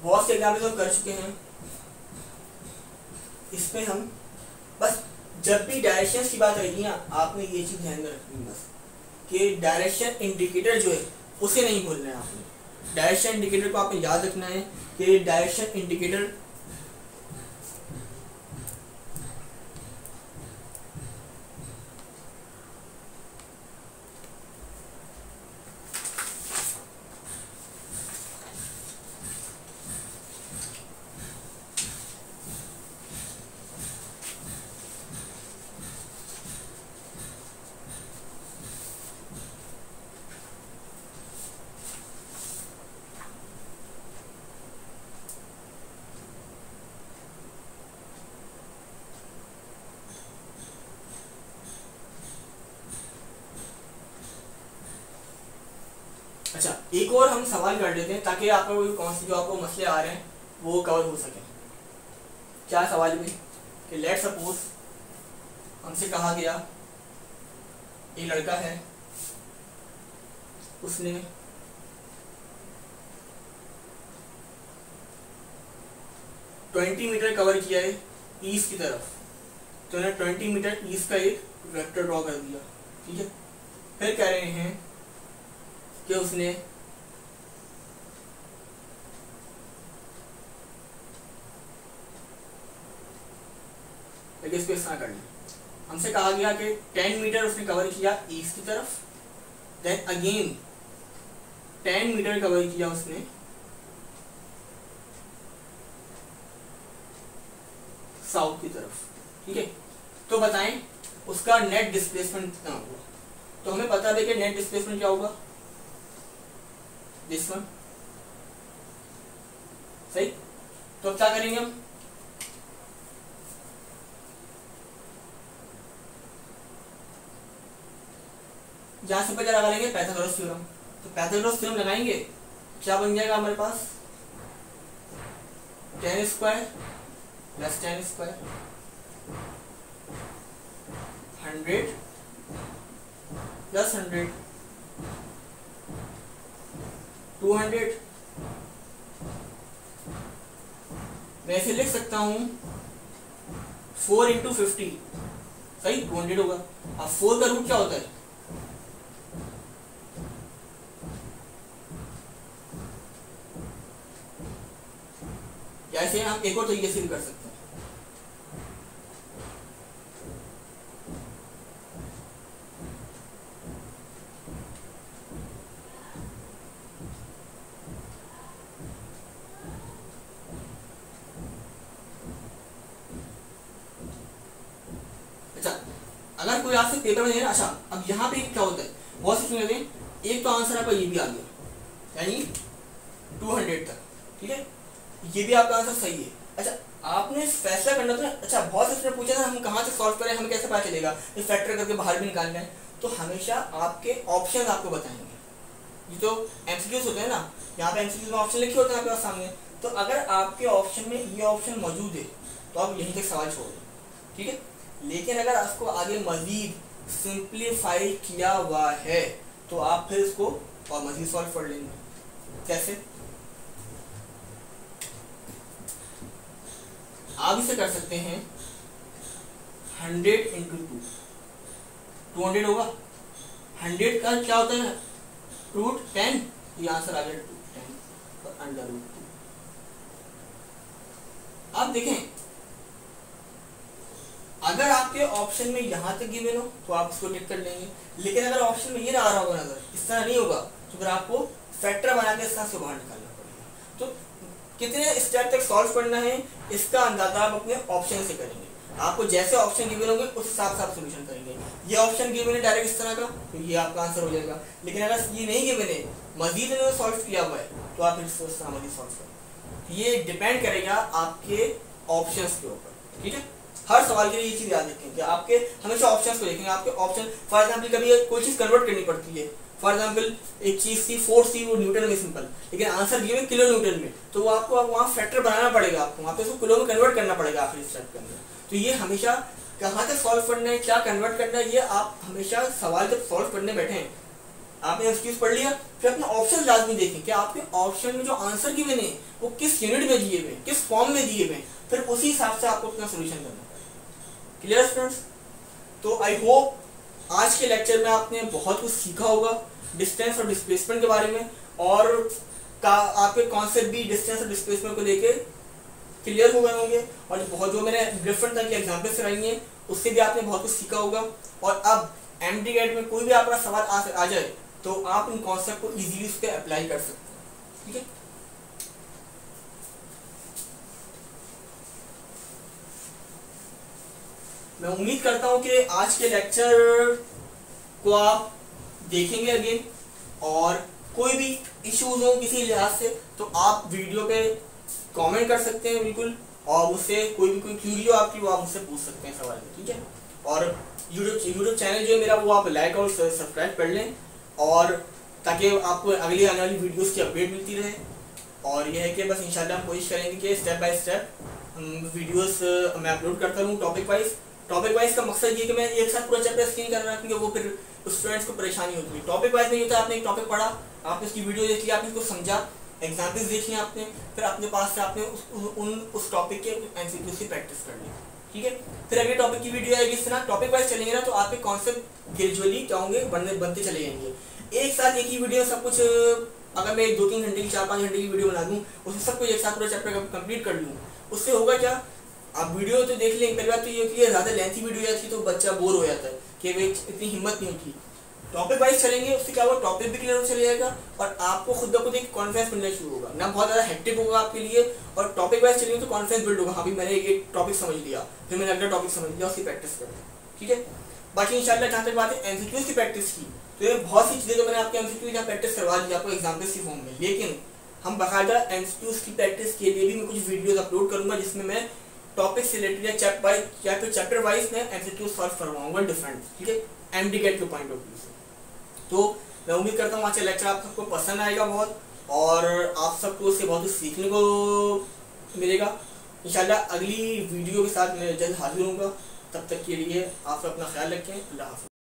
बहुत से एग्जाम्पल हम कर चुके हैं, इसमें हम बस जब भी डायरेक्शन की बात आएगी ना आपने ये चीज ध्यान में रखनी बस कि डायरेक्शन इंडिकेटर जो है उसे नहीं भूलना है आपने। डायरेक्शन इंडिकेटर को आपने याद रखना है कि डायरेक्शन इंडिकेटर अच्छा, एक और हम सवाल कर लेते हैं ताकि आपको कौन से जो आपको मसले आ रहे हैं वो कवर हो सके। क्या सवाल में कि लेट सपोज हमसे कहा गया एक लड़का है उसने ट्वेंटी मीटर कवर किया है ईस्ट की तरफ, तो उन्हें 20 मीटर ईस्ट का एक वेक्टर ड्रॉ कर दिया। ठीक है, फिर कह रहे हैं कि उसने इसको इस तरह कर लिया। हमसे कहा गया कि 10 मीटर उसने कवर किया ईस्ट की तरफ, देन अगेन 10 मीटर कवर किया उसने साउथ की तरफ। ठीक है, तो बताएं उसका नेट डिस्प्लेसमेंट कितना होगा। तो हमें पता है कि नेट डिस्प्लेसमेंट क्या होगा, दिस वन, सही। तो अब क्या करेंगे हम, यहां से पता लगा लेंगे पाइथागोरस थ्योरम। तो पाइथागोरस थ्योरम लगाएंगे क्या बन जाएगा हमारे पास 10 स्क्वायर प्लस 10 स्क्वायर 100 प्लस 100 200। मैं इसे लिख सकता हूं 4 इंटू 50, सही 200 होगा। अब 4 का रूट क्या होता है, या इसे हम एक और तरीके से भी कर सकते हैं। अच्छा, अगर कोई आपसे पेपर में अच्छा, अब यहाँ पे क्या होता है, बहुत सी चीजें हैं। एक तो आंसर आपका ये भी आ गया, यानी 200 तक, ठीक है, ये भी आपका आंसर सही है। अच्छा, आपने फैसला करना था। अच्छा, बहुत से पूछा था हम कहाँ से सॉल्व करें, हमें कैसे पता चलेगा, ये फैक्टर करके बाहर भी निकालना है। तो हमेशा आपके ऑप्शन आपको बताएंगे। ये तो एमसीक्यूज होते हैं ना, यहाँ पे एमसीक्यूज में ऑप्शन लिखे होते हैं आपके पास सामने। तो अगर आपके ऑप्शन में ये ऑप्शन मौजूद है तो आप यहीं तक सवाल छोड़ दें, ठीक है। लेकिन अगर आपको आगे मजीद सिंप्लीफाई किया हुआ है तो आप फिर इसको और मजीद सॉल्व कर लेंगे। कैसे, आप इसे कर सकते हैं 100 इंटू 200 होगा। 100 का क्या होता है, रूट 10, ये आंसर आ गया 10 और अंडर रूट 2। आप देखें, अगर आपके ऑप्शन में यहां तक गिवन हो तो आप इसको टिक कर लेंगे, लेकिन अगर ऑप्शन में ये ना आ रहा होगा नजर, इस तरह नहीं होगा, तो फिर आपको फैक्टर बना के इस तरह से बाहर निकालना पड़ेगा। तो कितने स्टेप तक सॉल्व करना है इसका अंदाजा आप अपने ऑप्शन से करेंगे। आपको जैसे ऑप्शन गिवन होंगे उस हिसाब से आप सोल्यूशन करेंगे। ये ऑप्शन गिवन है डायरेक्ट इस तरह का, तो ये आपका आंसर हो जाएगा। लेकिन अगर ये नहीं गिवन है, मजीद इन्होंने सॉल्व किया हुआ है, तो आप इस मजीद सॉल्व करें। ये डिपेंड करेगा आपके ऑप्शंस के ऊपर, ठीक है। हर सवाल के लिए ये चीज याद रखें कि आपके हमेशा ऑप्शंस को देखेंगे। आपके ऑप्शन, फॉर एग्जांपल कभी कोई चीज कन्वर्ट करनी पड़ती है, फॉर एग्जांपल एक चीज थी 4c, वो न्यूटन में सिंपल, लेकिन आंसर गिवन किलो न्यूटन में, तो वो आपको वहाँ फैक्टर बनाना पड़ेगा, आपको वहाँ पे उसको किलो में कन्वर्ट करना पड़ेगा आखिरी स्टेप के अंदर। तो ये हमेशा कहाँ तक सॉल्व करना है, क्या कन्वर्ट करना है, ये आप हमेशा सवाल जब सॉल्व करने बैठे हैं, आपने उस चीज पढ़ लिया, फिर अपने ऑप्शन लाजमी देखें कि आपके ऑप्शन में जो आंसर गिवन है वो किस यूनिट में दिए हुए, किस फॉर्म में दिए हुए, फिर उसी हिसाब से आपको अपना सोल्यूशन करना है। Clear students? तो आई होप आज के लेक्चर में आपने बहुत कुछ सीखा होगा डिस्टेंस और डिस्प्लेसमेंट के बारे में, और आपके कॉन्सेप्ट भी डिस्टेंस और डिस्प्लेसमेंट को लेके क्लियर हो गए होंगे, और जो मैंने डिफरेंट तरह की एग्जाम्पल कराई हैं उससे भी आपने बहुत कुछ सीखा होगा। और अब एमडीगेट में कोई भी आपका सवाल आ जाए तो आप इन कॉन्सेप्ट को इजीली उस पर अप्लाई कर सकते हैं, ठीक है। मैं उम्मीद करता हूं कि आज के लेक्चर को आप देखेंगे अगेन, और कोई भी इश्यूज हो किसी लिहाज से तो आप वीडियो पे कमेंट कर सकते हैं बिल्कुल, और मुझसे कोई क्यूरी हो आपकी वो आप मुझसे पूछ सकते हैं सवाल, ठीक है। और यूट्यूब चैनल जो है मेरा वो आप लाइक और सब्सक्राइब कर लें, और ताकि आपको अगली आने वाली वीडियोस की अपडेट मिलती रहे। और यह है कि बस इंशाल्लाह हम कोशिश करेंगे कि स्टेप बाय स्टेप वीडियोस मैं अपलोड करता रहूँ टॉपिक वाइज का मकसद ये कि मैं एक साथ पूरा चैप्टर स्क्रीन कर रहा हूँ, क्योंकि वो फिर स्टूडेंट्स को परेशानी होती है। टॉपिक वाइज में ये था, आपने एक टॉपिक पढ़ा, आपने उसकी वीडियो देख ली, आपने उसको समझा, एग्जाम्पल्स देखी आपने, फिर अपने पास से आपने उस टॉपिक के एमसीक्यूज की प्रैक्टिस कर ली, ठीक है। फिर अगले टॉपिक की वीडियो आएगी। इस तरह टॉपिक वाइज चलेंगे ना तो आपके कॉन्सेप्ट ग्रेजुअली क्या होंगे, बनते चले जाएंगे। एक साथ एक ही वीडियो सब कुछ, अगर मैं 2-3 घंटे की 4-5 घंटे की वीडियो बना दूँ, उसमें सब कुछ एक साथ पूरा चैप्टर कंप्लीट कर लूँ, उससे होगा क्या, आप वीडियो तो देख लेंगे। पहली बात तो ये होती है ज़्यादा लेंथी वीडियो जाती है तो बच्चा बोर हो जाता है कि वे इतनी हिम्मत नहीं होती। टॉपिक वाइज चलेंगे, उससे क्या होगा, टॉपिक भी क्लियर हो चले जाएगा, और आपको खुद ब खुद एक कॉन्फिडेंस मिलना शुरू होगा, ना बहुत ज़्यादा हेक्टिक होगा आपके लिए। और टॉपिक वाइज चलेंगे तो कॉन्फिडेंस बिल्ड होगा, हाँ भाई मैंने एक टॉपिक समझ लिया, फिर मैंने अगला टॉपिक समझ लिया, उसकी प्रैक्टिस करें, ठीक है। बाकी इंशाल्लाह जहाँ तक बात है एमसीक्यूज की प्रैक्टिस की, तो ये बहुत सी चीज़ें तो मैंने आपके एमसीक्यूज यहाँ प्रैक्टिस करवा दी आपको एग्जाम्पल्स की फॉर्म में, लेकिन हम बाकायदा एमसीक्यूज की प्रैक्टिस के लिए भी मैं कुछ वीडियोज अपलोड करूँगा जिसमें मैं टॉपिक से रिलेटेड या फिर चैप्टर वाइज में एमसीक्यू सॉल्व करवाऊंगा डिफरेंट, ठीक है, एमडीगेट के पॉइंट ऑफ व्यू से। तो मैं उम्मीद करता हूँ आज का लेक्चर आप सबको पसंद आएगा बहुत, और आप सबको इससे बहुत कुछ सीखने को मिलेगा। इंशाल्लाह अगली वीडियो के साथ मैं जल्द हाजिर होऊंगा। तब तक के लिए आप सब अपना ख्याल रखें। अल्लाह हाफ़िज़।